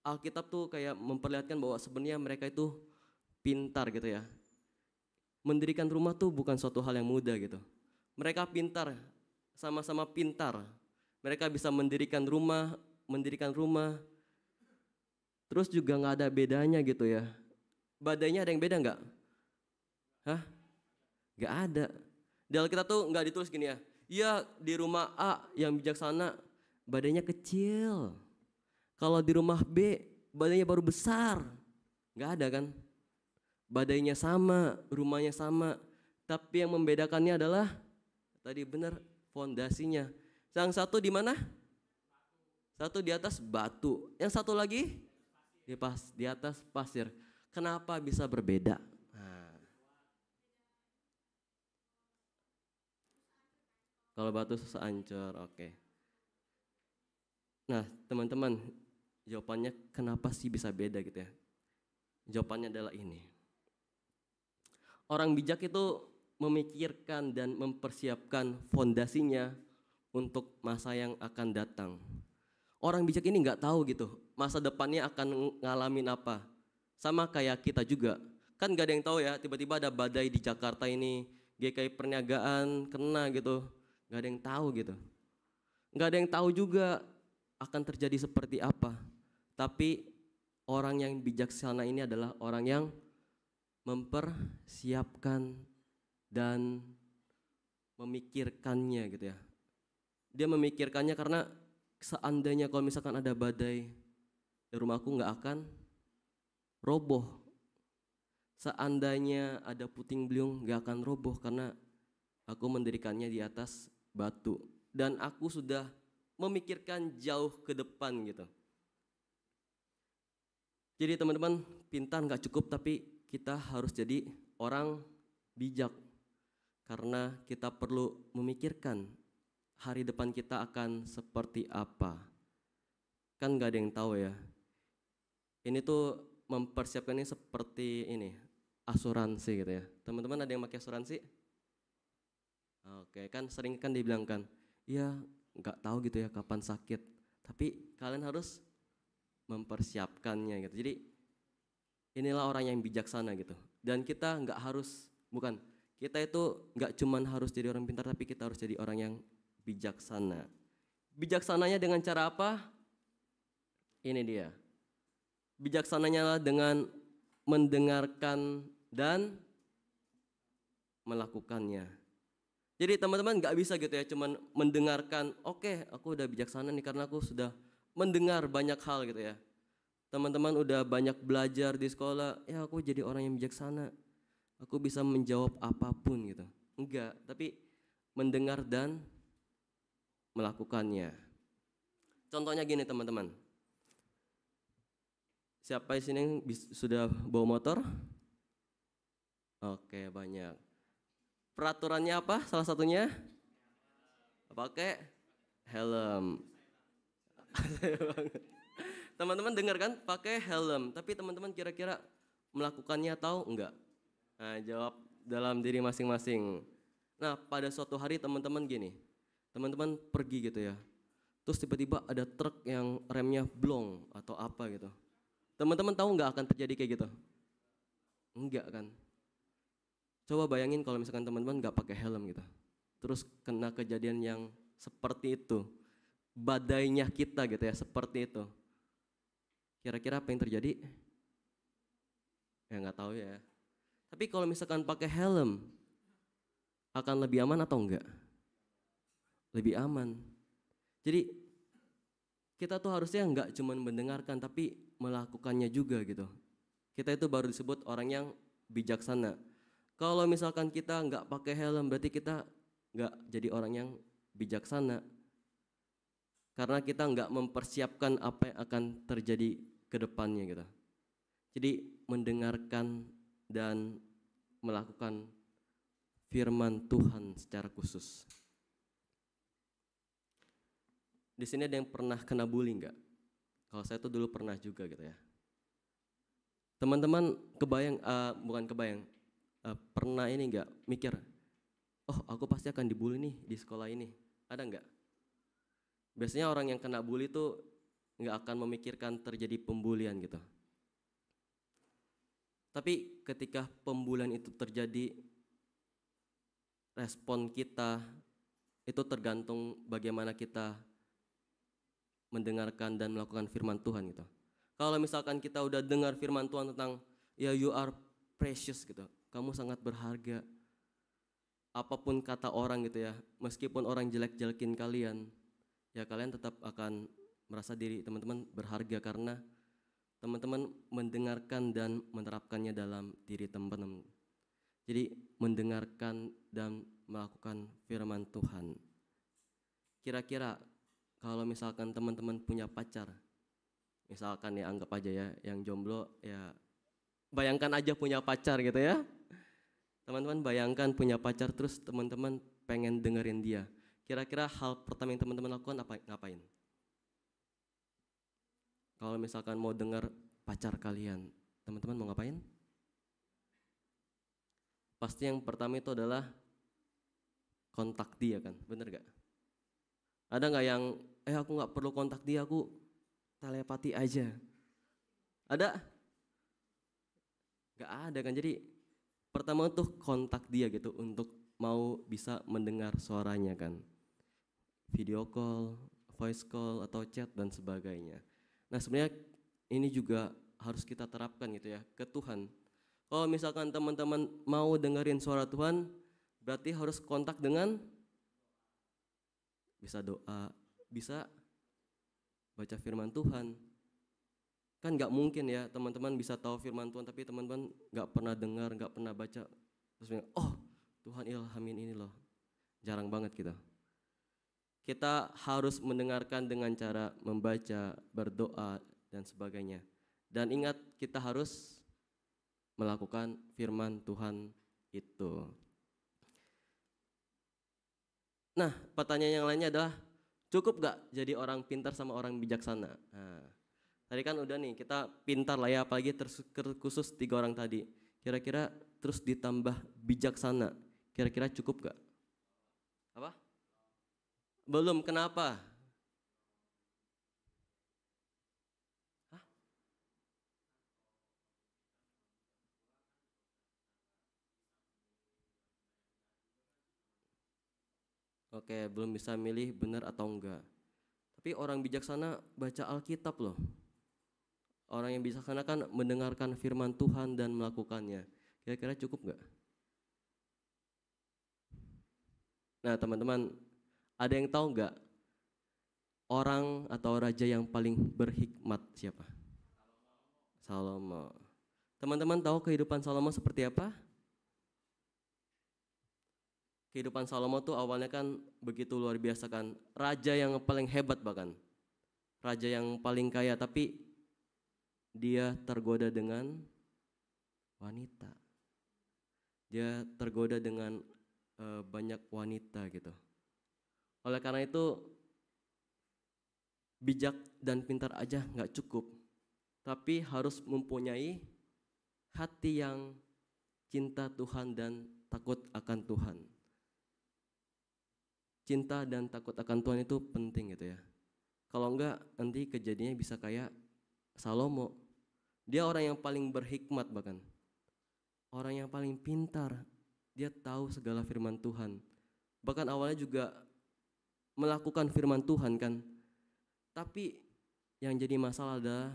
Alkitab tuh kayak memperlihatkan bahwa sebenarnya mereka itu pintar gitu ya. Mendirikan rumah tuh bukan suatu hal yang mudah gitu. Mereka pintar, sama-sama pintar. Mereka bisa mendirikan rumah, terus juga nggak ada bedanya gitu ya. Badainya ada yang beda nggak? Hah? Nggak ada. Di Alkitab tuh nggak ditulis gini ya. Iya di rumah A yang bijaksana badainya kecil. Kalau di rumah B badainya baru besar. Nggak ada kan? Badainya sama, rumahnya sama. Tapi yang membedakannya adalah tadi benar fondasinya. Yang satu di mana? Satu di atas batu. Yang satu lagi di atas pasir. Kenapa bisa berbeda? Nah. Kalau batu susah hancur, oke. Nah teman-teman, jawabannya kenapa sih bisa beda gitu ya? Jawabannya adalah ini. Orang bijak itu memikirkan dan mempersiapkan fondasinya untuk masa yang akan datang. Orang bijak ini nggak tahu gitu masa depannya akan ngalamin apa. Sama kayak kita juga. Kan nggak ada yang tahu ya, tiba-tiba ada badai di Jakarta ini, GKI perniagaan kena gitu. Nggak ada yang tahu gitu. Nggak ada yang tahu juga akan terjadi seperti apa. Tapi orang yang bijaksana ini adalah orang yang mempersiapkan dan memikirkannya gitu ya. Dia memikirkannya karena seandainya kalau misalkan ada badai, rumahku nggak akan roboh. Seandainya ada puting beliung nggak akan roboh karena aku mendirikannya di atas batu. Dan aku sudah memikirkan jauh ke depan gitu. Jadi teman-teman, pintar nggak cukup tapi kita harus jadi orang bijak. Karena kita perlu memikirkan hari depan kita akan seperti apa. Kan gak ada yang tahu ya. Ini tuh mempersiapkannya seperti ini, asuransi gitu ya. Teman-teman ada yang pakai asuransi? Oke, kan sering kan dibilangkan, ya gak tahu gitu ya kapan sakit. Tapi kalian harus mempersiapkannya gitu. Jadi inilah orang yang bijaksana gitu. Dan kita kita itu gak cuman harus jadi orang pintar, tapi kita harus jadi orang yang bijaksana. Bijaksananya dengan cara apa? Ini dia. Bijaksananya dengan mendengarkan dan melakukannya. Jadi teman-teman gak bisa gitu ya, cuman mendengarkan, oke, aku udah bijaksana nih karena aku sudah mendengar banyak hal gitu ya. Teman-teman udah banyak belajar di sekolah, ya aku jadi orang yang bijaksana. Aku bisa menjawab apapun gitu. Enggak, tapi mendengar dan melakukannya. Contohnya gini teman-teman. Siapa di sini yang sudah bawa motor? Oke, banyak. Peraturannya apa? Salah satunya pakai helm. Teman-teman dengar kan? Pakai helm. Tapi teman-teman kira-kira melakukannya atau enggak? Nah, jawab dalam diri masing-masing. Nah, pada suatu hari teman-teman gini. Teman-teman pergi gitu ya. Terus tiba-tiba ada truk yang remnya blong atau apa gitu. Teman-teman tahu enggak akan terjadi kayak gitu? Enggak kan? Coba bayangin kalau misalkan teman-teman nggak pakai helm gitu, terus kena kejadian yang seperti itu, badainya kita gitu ya, seperti itu. Kira-kira apa yang terjadi? Ya nggak tahu ya. Tapi kalau misalkan pakai helm, akan lebih aman atau enggak? Lebih aman. Jadi kita tuh harusnya nggak cuma mendengarkan, tapi melakukannya juga gitu. Kita itu baru disebut orang yang bijaksana. Kalau misalkan kita nggak pakai helm, berarti kita nggak jadi orang yang bijaksana. Karena kita nggak mempersiapkan apa yang akan terjadi ke depannya gitu. Jadi mendengarkan dan melakukan firman Tuhan secara khusus. Di sini ada yang pernah kena bully nggak? Kalau saya tuh dulu pernah juga gitu ya. Teman-teman bukan kebayang. Pernah ini enggak mikir, oh aku pasti akan dibully nih di sekolah ini, ada enggak? Biasanya orang yang kena bully tuh enggak akan memikirkan terjadi pembulian gitu. Tapi ketika pembulian itu terjadi, respon kita itu tergantung bagaimana kita mendengarkan dan melakukan firman Tuhan gitu. Kalau misalkan kita udah dengar firman Tuhan tentang ya you are precious gitu, kamu sangat berharga. Apapun kata orang gitu ya, meskipun orang jelek-jelekin kalian, ya kalian tetap akan merasa diri teman-teman berharga karena teman-teman mendengarkan dan menerapkannya dalam diri teman-teman. Jadi mendengarkan dan melakukan firman Tuhan. Kira-kira kalau misalkan teman-teman punya pacar, misalkan ya anggap aja ya yang jomblo ya, bayangkan aja punya pacar gitu ya. Teman-teman bayangkan punya pacar terus teman-teman pengen dengerin dia. Kira-kira hal pertama yang teman-teman lakukan ngapain? Kalau misalkan mau dengar pacar kalian, teman-teman mau ngapain? Pasti yang pertama itu adalah kontak dia kan, bener gak? Ada gak yang, aku gak perlu kontak dia, aku telepati aja. Ada? Gak ada kan, jadi pertama tuh kontak dia gitu untuk mau bisa mendengar suaranya kan. Video call, voice call atau chat dan sebagainya. Nah sebenarnya ini juga harus kita terapkan gitu ya ke Tuhan. Kalau misalkan teman-teman mau dengerin suara Tuhan, berarti harus kontak dengan bisa doa, bisa baca firman Tuhan. Kan gak mungkin ya teman-teman bisa tahu firman Tuhan tapi teman-teman gak pernah dengar, gak pernah baca. Terus bilang, oh Tuhan ilhamin ini loh. Jarang banget gitu. Kita harus mendengarkan dengan cara membaca, berdoa dan sebagainya. Dan ingat kita harus melakukan firman Tuhan itu. Nah pertanyaan yang lainnya adalah, cukup gak jadi orang pintar sama orang bijaksana? Nah, tadi kan udah nih kita pintar lah ya, apalagi khusus 3 orang tadi. Kira-kira terus ditambah bijaksana, kira-kira cukup gak? Apa? Belum, kenapa? Hah? Oke, belum bisa milih benar atau enggak. Tapi orang bijaksana baca Alkitab loh. Orang yang bijaksana kan mendengarkan firman Tuhan dan melakukannya. Kira-kira cukup enggak? Nah teman-teman, ada yang tahu enggak orang atau raja yang paling berhikmat siapa? Salomo. Teman-teman tahu kehidupan Salomo seperti apa? Kehidupan Salomo tuh awalnya kan begitu luar biasa kan. Raja yang paling hebat bahkan. Raja yang paling kaya, tapi dia tergoda dengan wanita. Dia tergoda dengan banyak wanita gitu. Oleh karena itu bijak dan pintar aja nggak cukup. Tapi harus mempunyai hati yang cinta Tuhan dan takut akan Tuhan. Cinta dan takut akan Tuhan itu penting gitu ya. Kalau enggak nanti kejadiannya bisa kayak Salomo. Dia orang yang paling berhikmat bahkan. Orang yang paling pintar. Dia tahu segala firman Tuhan. Bahkan awalnya juga melakukan firman Tuhan kan. Tapi yang jadi masalah adalah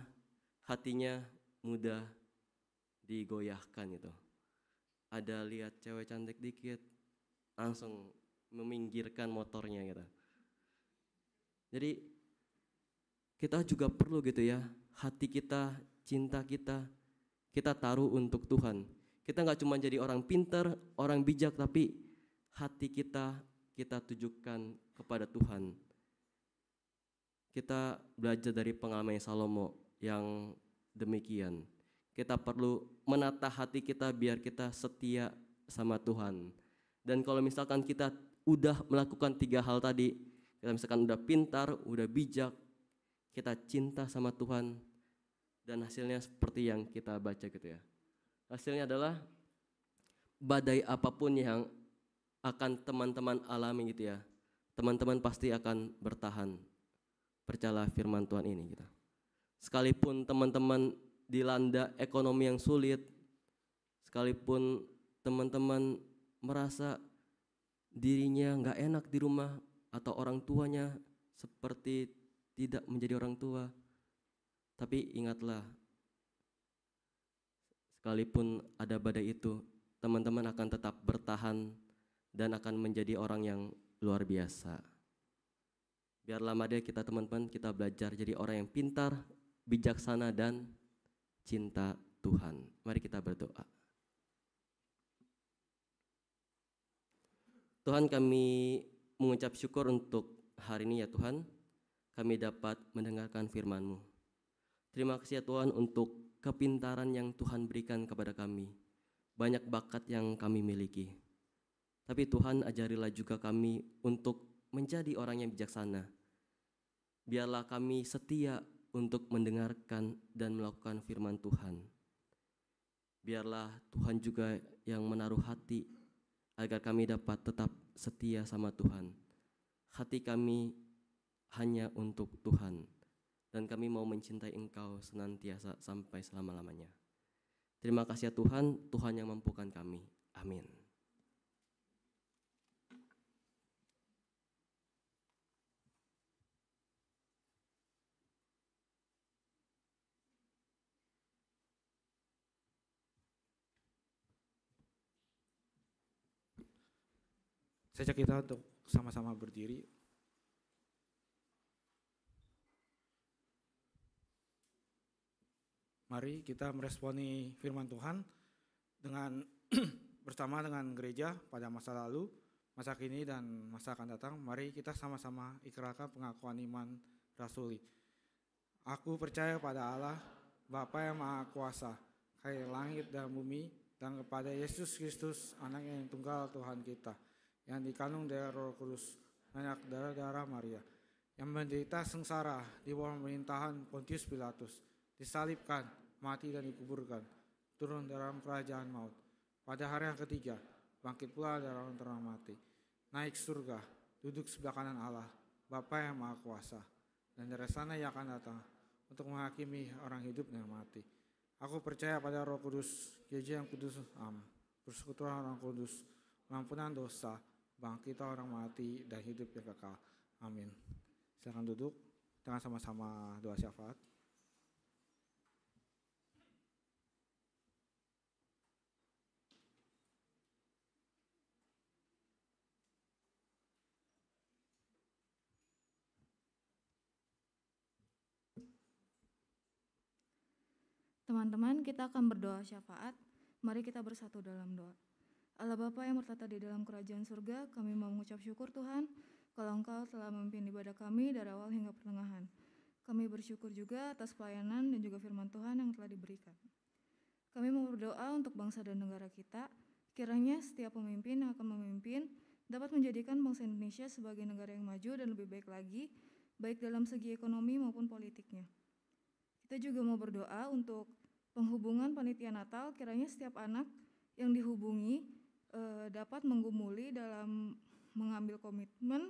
hatinya mudah digoyahkan gitu. Ada lihat cewek cantik dikit langsung meminggirkan motornya gitu. Jadi kita juga perlu gitu ya, hati kita, cinta kita taruh untuk Tuhan. Kita nggak cuma jadi orang pintar, orang bijak, tapi hati kita tujukan kepada Tuhan. Kita belajar dari pengalaman Salomo yang demikian. Kita perlu menata hati kita biar kita setia sama Tuhan. Dan kalau misalkan kita udah melakukan 3 hal tadi, kita misalkan udah pintar, udah bijak, kita cinta sama Tuhan, dan hasilnya seperti yang kita baca gitu ya. Hasilnya adalah badai apapun yang akan teman-teman alami gitu ya, teman-teman pasti akan bertahan. Percayalah firman Tuhan ini gitu. Sekalipun teman-teman dilanda ekonomi yang sulit, sekalipun teman-teman merasa dirinya nggak enak di rumah atau orang tuanya seperti tidak menjadi orang tua, tapi ingatlah, sekalipun ada badai itu, teman-teman akan tetap bertahan dan akan menjadi orang yang luar biasa. Biarlah mari kita teman-teman kita belajar jadi orang yang pintar, bijaksana dan cinta Tuhan. Mari kita berdoa. Tuhan, kami mengucap syukur untuk hari ini ya Tuhan, kami dapat mendengarkan firman-Mu. Terima kasih ya Tuhan untuk kepintaran yang Tuhan berikan kepada kami. Banyak bakat yang kami miliki. Tapi Tuhan ajarilah juga kami untuk menjadi orang yang bijaksana. Biarlah kami setia untuk mendengarkan dan melakukan firman Tuhan. Biarlah Tuhan juga yang menaruh hati agar kami dapat tetap setia sama Tuhan. Hati kami hanya untuk Tuhan, dan kami mau mencintai Engkau senantiasa sampai selama-lamanya. Terima kasih ya Tuhan, Tuhan yang mampukan kami. Amin. Saya ajak kita untuk sama-sama berdiri. Mari kita meresponi firman Tuhan dengan bersama dengan gereja pada masa lalu, masa kini dan masa akan datang. Mari kita sama-sama ikrarkan pengakuan iman rasuli. Aku percaya pada Allah, Bapa yang Maha Kuasa, Kaya langit dan bumi, dan kepada Yesus Kristus, Anak yang tunggal Tuhan kita, yang dikandung dari Roh Kudus, banyak darah Maria, yang menderita sengsara di bawah pemerintahan Pontius Pilatus, disalibkan, mati dan dikuburkan, turun dalam kerajaan maut. Pada hari yang ketiga, bangkit pula dari orang terang mati, naik surga, duduk sebelah kanan Allah, Bapa yang Maha Kuasa, dan dari sana ia akan datang untuk menghakimi orang hidup dan mati. Aku percaya pada Roh Kudus, Gereja yang kudus, persekutuan orang kudus, pengampunan dosa, bangkit orang mati, dan hidup yang kekal. Amin. Silakan duduk, dengan sama-sama doa syafaat. Teman-teman, kita akan berdoa syafaat. Mari kita bersatu dalam doa. Allah Bapa yang bertata di dalam kerajaan surga, kami mau mengucap syukur Tuhan, kalau Engkau telah memimpin ibadah kami dari awal hingga pertengahan. Kami bersyukur juga atas pelayanan dan juga firman Tuhan yang telah diberikan. Kami mau berdoa untuk bangsa dan negara kita, kiranya setiap pemimpin yang akan memimpin dapat menjadikan bangsa Indonesia sebagai negara yang maju dan lebih baik lagi, baik dalam segi ekonomi maupun politiknya. Kita juga mau berdoa untuk penghubungan panitia Natal, kiranya setiap anak yang dihubungi dapat menggumuli dalam mengambil komitmen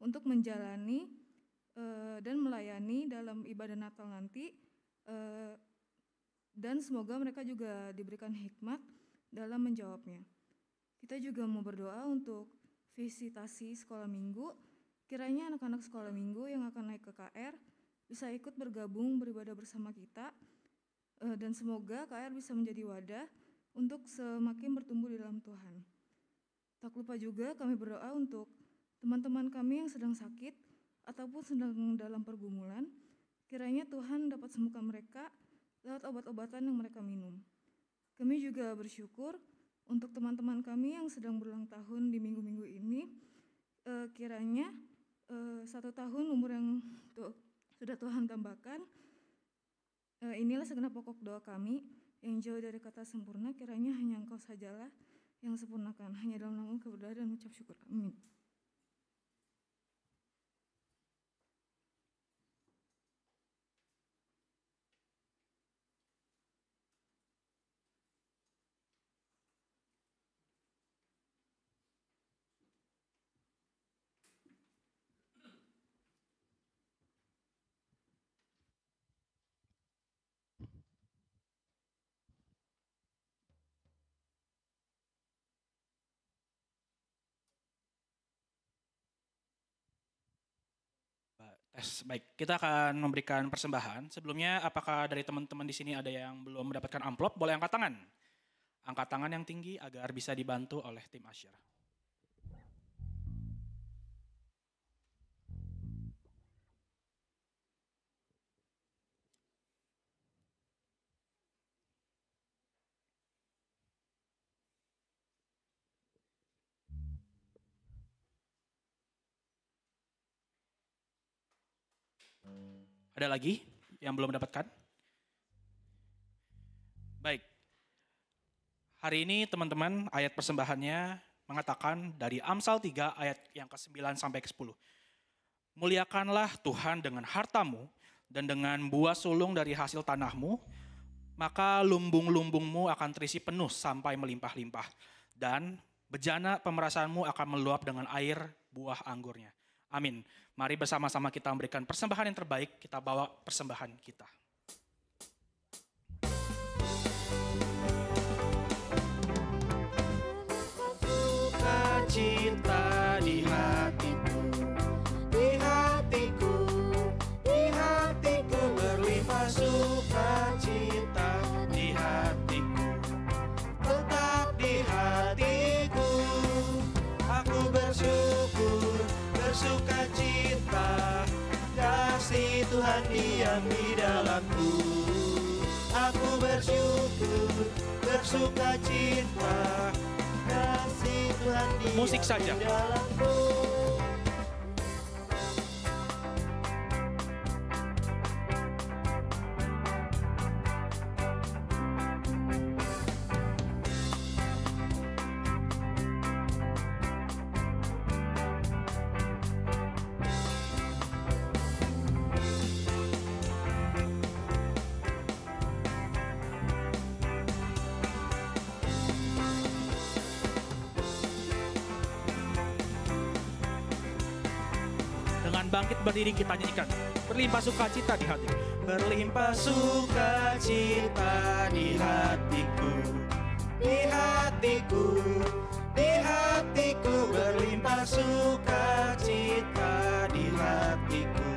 untuk menjalani dan melayani dalam ibadah Natal nanti, dan semoga mereka juga diberikan hikmat dalam menjawabnya. Kita juga mau berdoa untuk visitasi sekolah minggu, kiranya anak-anak sekolah minggu yang akan naik ke KR bisa ikut bergabung beribadah bersama kita, dan semoga KR bisa menjadi wadah untuk semakin bertumbuh di dalam Tuhan. Tak lupa juga kami berdoa untuk teman-teman kami yang sedang sakit ataupun sedang dalam pergumulan, kiranya Tuhan dapat sembuhkan mereka lewat obat-obatan yang mereka minum. Kami juga bersyukur untuk teman-teman kami yang sedang berulang tahun di minggu-minggu ini, kiranya 1 tahun umur yang sudah Tuhan tambahkan. Inilah segenap pokok doa kami yang jauh dari kata sempurna, kiranya hanya Engkau sajalah yang sempurnakan. Hanya dalam nama Engkau berdoa dan mengucap syukur. Amin. Baik, kita akan memberikan persembahan. Sebelumnya, apakah dari teman-teman di sini ada yang belum mendapatkan amplop? Boleh angkat tangan. Angkat tangan yang tinggi agar bisa dibantu oleh tim Asyir. Ada lagi yang belum mendapatkan? Baik. Hari ini teman-teman ayat persembahannya mengatakan dari Amsal 3 ayat yang ke-9 sampai ke-10. Muliakanlah Tuhan dengan hartamu dan dengan buah sulung dari hasil tanahmu, maka lumbung-lumbungmu akan terisi penuh sampai melimpah-limpah, dan bejana pemerasanmu akan meluap dengan air buah anggurnya. Amin. Mari bersama-sama kita memberikan persembahan yang terbaik, kita bawa persembahan kita. Sukacita di hatiku, di hatiku, di hatiku berlimpah sukacita di hatiku, tetap di hatiku. Aku bersyukur, bersukacita, kasih Tuhan diam di dalamku. Aku bersyukur, bersukacita, kasih Tuhan diam Musik saja. di dalamku. Dengan bangkit berdiri kita nyanyikan, berlimpah sukacita di hati. Berlimpah sukacita di hatiku, di hatiku, di hatiku berlimpah sukacita di hatiku,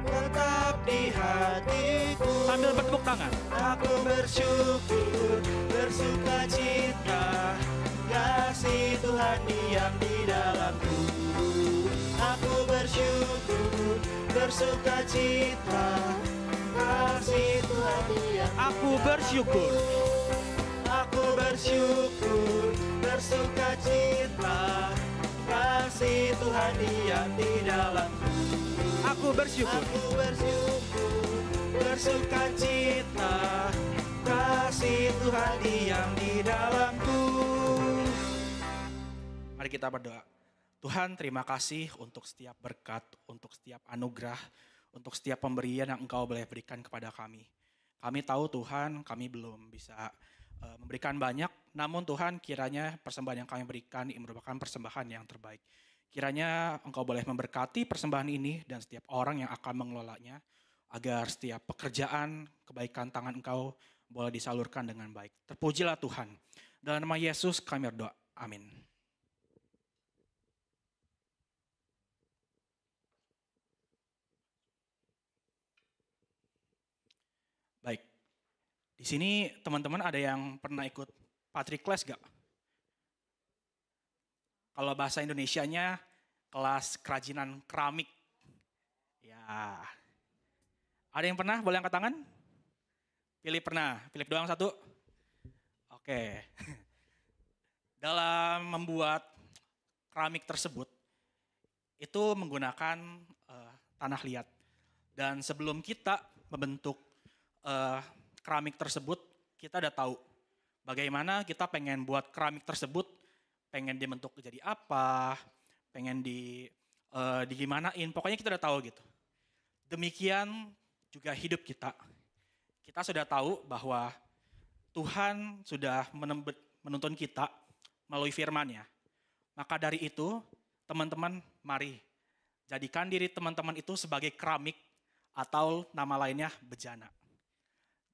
tetap di hatiku. Sambil bertepuk tangan. Aku bersyukur, bersukacita, kasih Tuhan diam di dalamku. Aku bersyukur, bersukacita, kasih Tuhan diam. Aku bersyukur. Aku bersyukur, bersukacita, kasih Tuhan diam di dalamku. Aku bersyukur. Aku bersyukur, bersukacita, kasih Tuhan diam di dalamku. Mari kita berdoa. Tuhan, terima kasih untuk setiap berkat, untuk setiap anugerah, untuk setiap pemberian yang Engkau boleh berikan kepada kami. Kami tahu Tuhan, kami belum bisa memberikan banyak, namun Tuhan kiranya persembahan yang kami berikan ini merupakan persembahan yang terbaik. Kiranya Engkau boleh memberkati persembahan ini dan setiap orang yang akan mengelolanya, agar setiap pekerjaan, kebaikan tangan Engkau boleh disalurkan dengan baik. Terpujilah Tuhan. Dalam nama Yesus kami berdoa. Amin. Baik. Di sini teman-teman ada yang pernah ikut Patrick Class gak? Kalau bahasa Indonesianya kelas kerajinan keramik. Ya. Ada yang pernah? Boleh angkat tangan? Philip pernah. Philip doang satu? Oke. Dalam membuat keramik tersebut, itu menggunakan tanah liat. Dan sebelum kita membentuk keramik tersebut, kita udah tahu bagaimana kita pengen buat keramik tersebut, pengen dibentuk jadi apa, pengen digimanain, pokoknya kita udah tahu gitu. Demikian juga hidup kita. Kita sudah tahu bahwa Tuhan sudah menuntun kita melalui firman-Nya. Maka dari itu, teman-teman mari jadikan diri teman-teman itu sebagai keramik atau nama lainnya bejana.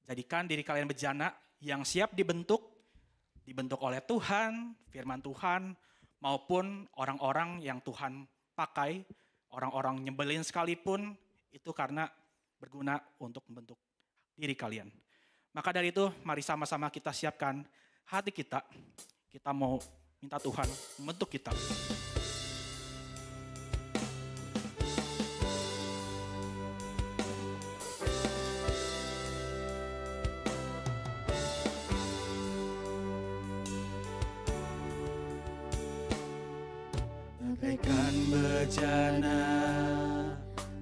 Jadikan diri kalian bejana yang siap dibentuk oleh Tuhan, firman Tuhan, maupun orang-orang yang Tuhan pakai, orang-orang nyebelin sekalipun, itu karena berguna untuk membentuk diri kalian. Maka dari itu, mari sama-sama kita siapkan hati kita. Kita mau minta Tuhan membentuk kita. Bagaikan bejana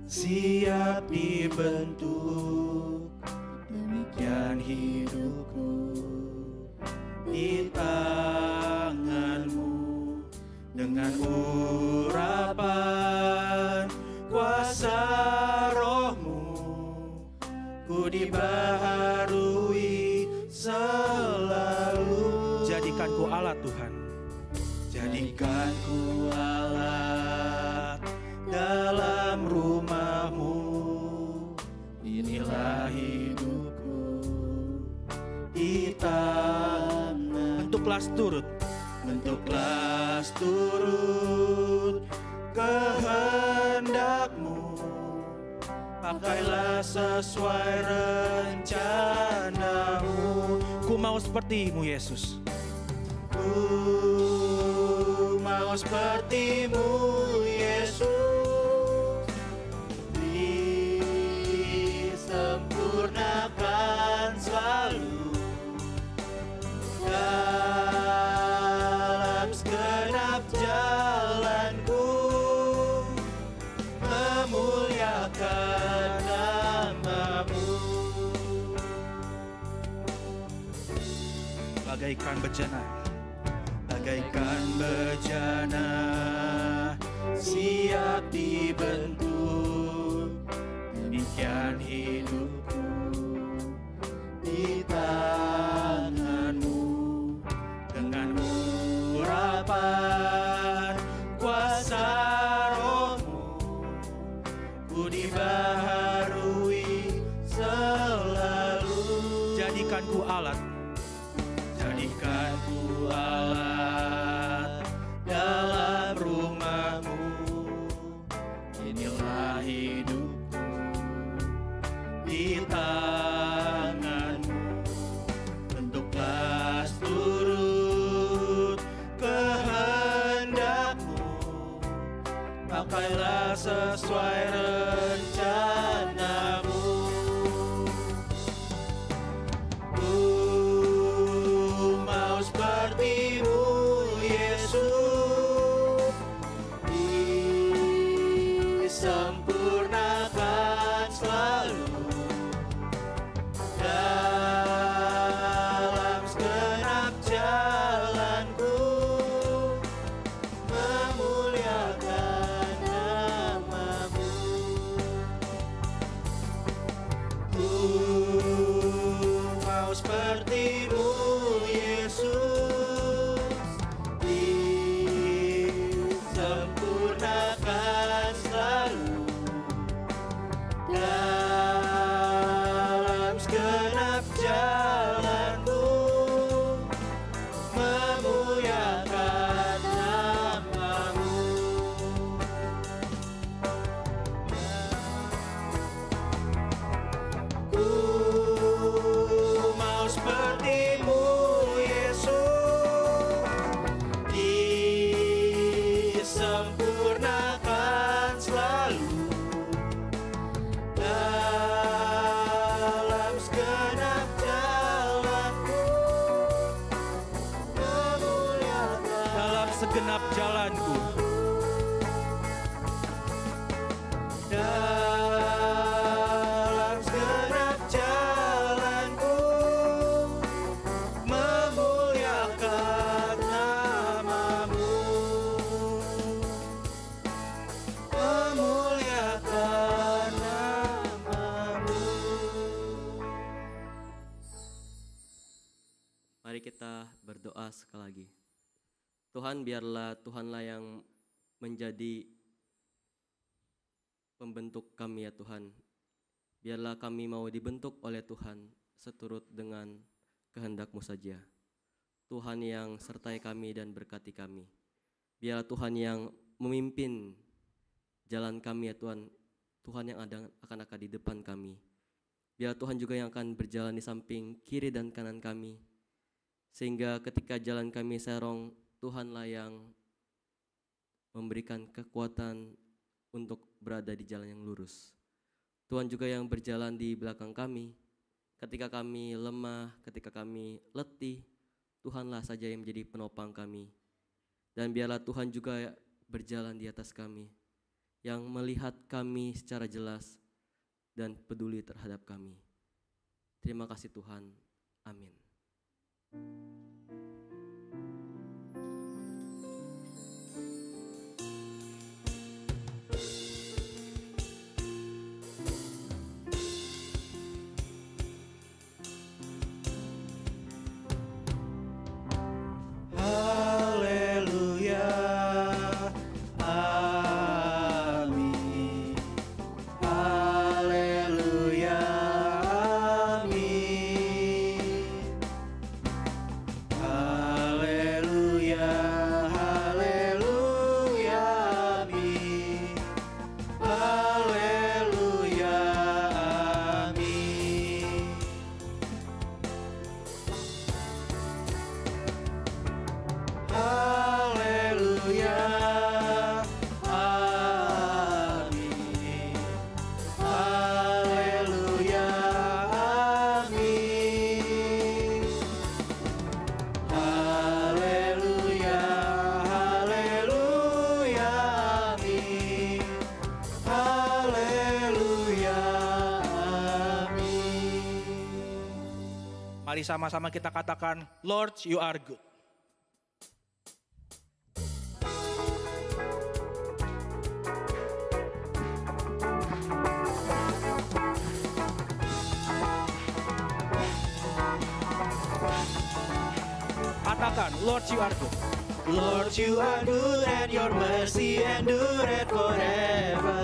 siap dibentuk, demikian hidupku di tangan-Mu. Dengan urapan kuasa Roh-Mu, ku dibaharui selalu. Jadikanku alat Tuhan. Jadikanku alat dalam rumah-Mu. Inilah hidupku di tangan. Bentuklah turut kehendak-Mu. Pakailah sesuai rencana-Mu. Ku mau seperti-Mu Yesus. Ku mau seperti-Mu Yesus, disempurnakan selalu dalam segenap jalanku, memuliakan nama-Mu. Bagaikan bejana. Bagaikan bejana siap dibentuk, demikian hidupku di tangan-Mu. Dengan urapan kuasa Roh-Mu, ku dibaharui selalu. Jadikanku alat. Jadikanku alat dalam rumah. pakailah sesuai rencanamu. Ku mau seperti-Mu, Yesus, disempurnakan selalu dalam segenap jalanku, memuliakan nama-Mu. Ku mau seperti-Mu, Yesus, disempurnakan selalu dalam segenap jalanku, memuliakan nama-Mu. Ku mau seperti-Mu, Yesus, disempurnakan selalu dalam segenap jalanku, memuliakan Dalam segenap jalanku, dalam segenap jalanku, memuliakan nama-Mu, memuliakan nama-Mu. Mari kita berdoa sekali lagi. Tuhan, biarlah Tuhanlah yang menjadi pembentuk kami ya Tuhan. Biarlah kami mau dibentuk oleh Tuhan seturut dengan kehendak-Mu saja. Tuhan yang sertai kami dan berkati kami. Biarlah Tuhan yang memimpin jalan kami ya Tuhan. Tuhan yang akan di depan kami. Biarlah Tuhan juga yang akan berjalan di samping kiri dan kanan kami. Sehingga ketika jalan kami serong, Tuhanlah yang memberikan kekuatan untuk berada di jalan yang lurus. Tuhan juga yang berjalan di belakang kami. Ketika kami lemah, ketika kami letih, Tuhanlah saja yang menjadi penopang kami. Dan biarlah Tuhan juga berjalan di atas kami, yang melihat kami secara jelas dan peduli terhadap kami. Terima kasih Tuhan. Amin. Haleluya, amin. Haleluya, amin. Haleluya, haleluya, amin. Haleluya, amin. Haleluya, amin. Haleluya, amin. Haleluya, haleluya, amin. Haleluya, amin. mari sama-sama kita katakan, Lord, you are good. Katakan, Lord, you are good. Lord, you are good and your mercy endureth forever.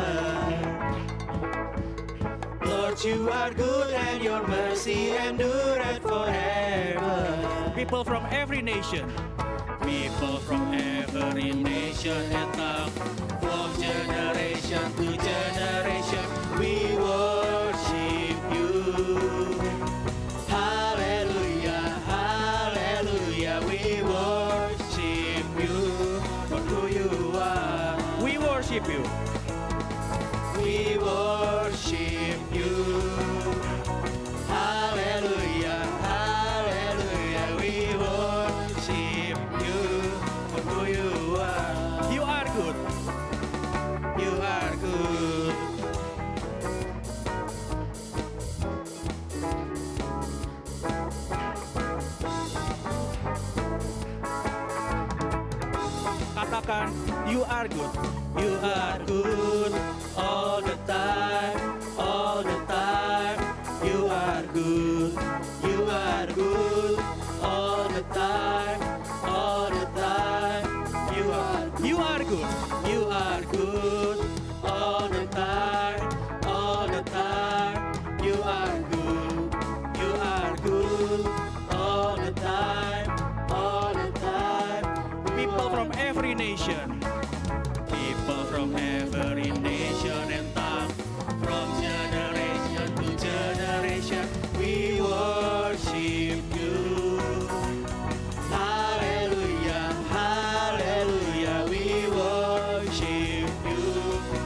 Lord, you are good and your mercy endureth forever. People from every nation, People from every nation and tongue, from generation to generation, we worship you. Hallelujah, hallelujah, we worship you for who you are. we worship worship you. We worship you. Hallelujah, hallelujah. We worship you for who you are. You are good. You are good. Katakan, you are good. You are good all the time, all the time. You are good, you are good all the time, all the time. You are You are good. You are good all the time, all the time. You are good, you are good all the time, all the time. People from every nation. People from every nation and tongue, from generation to generation, we worship you. Hallelujah, hallelujah, we worship you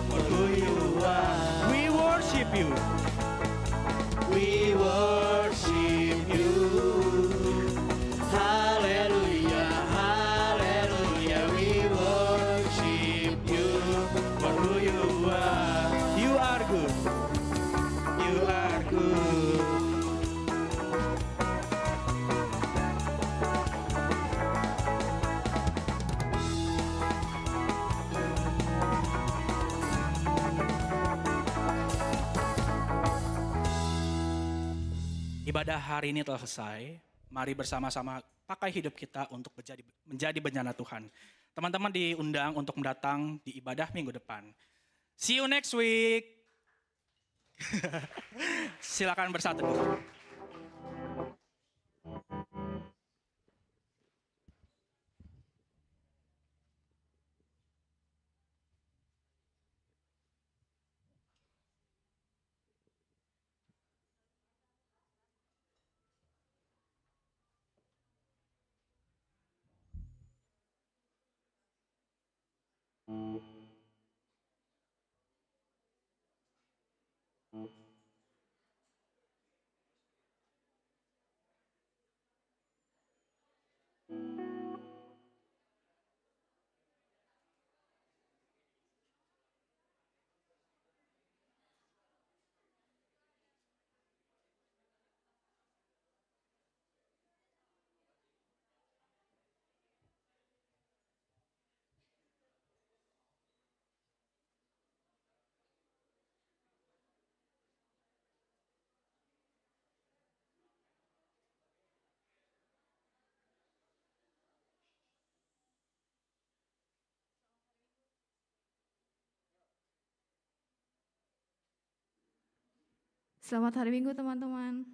for who you are. We worship you. We worship you. Hallelujah, hallelujah, we worship you for who you are. You are good. You are good. Ibadah hari ini telah selesai. Mari bersama-sama pakai hidup kita untuk menjadi bencana Tuhan. Teman-teman diundang untuk mendatang di ibadah minggu depan. See you next week. Silakan bersatu. Selamat hari Minggu teman-teman.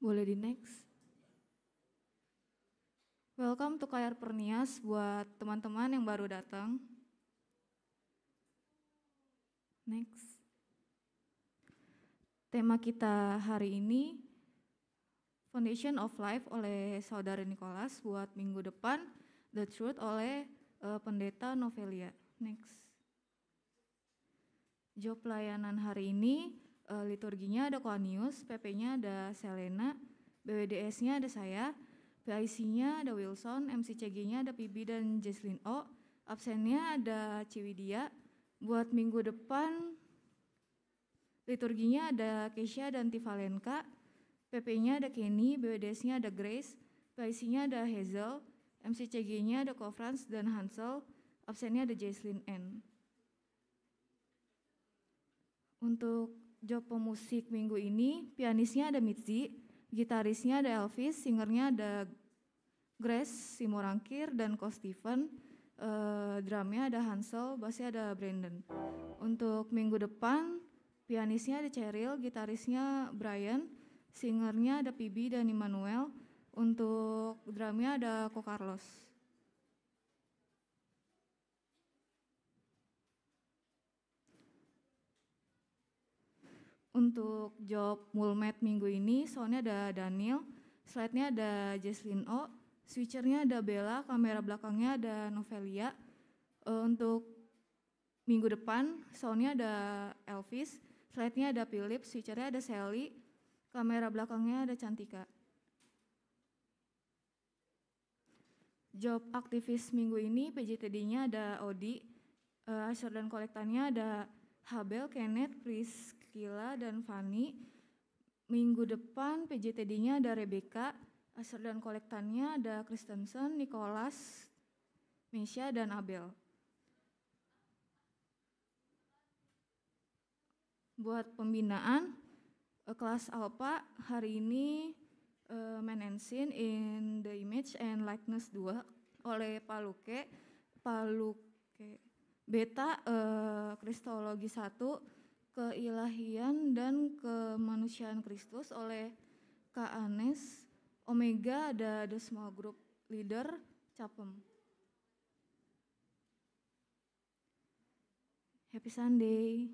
Boleh di next. Welcome to KR Pernias buat teman-teman yang baru datang. Next. Tema kita hari ini Foundation of Life oleh Saudara Nicholas buat minggu depan, The Truth oleh Pendeta Novelia. Next. Job pelayanan hari ini liturginya ada Koanius, PP-nya ada Selena, BWDS-nya ada saya, PIC-nya ada Wilson, MCCG-nya ada PB dan Jesslyn O, absennya ada Ciwidia. Buat minggu depan liturginya ada Keisha dan Tivalenka, PP-nya ada Kenny, BWDS-nya ada Grace, PIC-nya ada Hazel, MCCG-nya ada Kofrans dan Hansel, absennya ada Jesslyn N. Untuk job pemusik minggu ini, pianisnya ada Mitzi, gitarisnya ada Elvis, singernya ada Grace Simorangkir dan Ko Steven, drumnya ada Hansel, bassnya ada Brandon. Untuk minggu depan, pianisnya ada Cheryl, gitarisnya Brian, singernya ada Pibi dan Immanuel, untuk drumnya ada Ko Carlos. Untuk job mulmet minggu ini, soundnya ada Daniel, slide-nya ada Jesslyn O, switchernya ada Bella, kamera belakangnya ada Novelia. Untuk minggu depan, soundnya ada Elvis, slide-nya ada Philip, switchernya ada Sally, kamera belakangnya ada Cantika. Job aktivis minggu ini, PJTD-nya ada Odi, Asher dan kolektannya ada Habel, Kenneth, Priscilla, dan Fanny. Minggu depan PJTD-nya ada Rebecca, Asher dan kolektannya ada Kristensen, Nicholas, Mesya, dan Abel. Buat pembinaan, kelas Alpha hari ini main and scene in the image and likeness 2 oleh Paluke Beta Kristologi 1, Keilahian dan Kemanusiaan Kristus oleh Kak Anes. Omega ada The Small Group Leader Capem. Happy Sunday.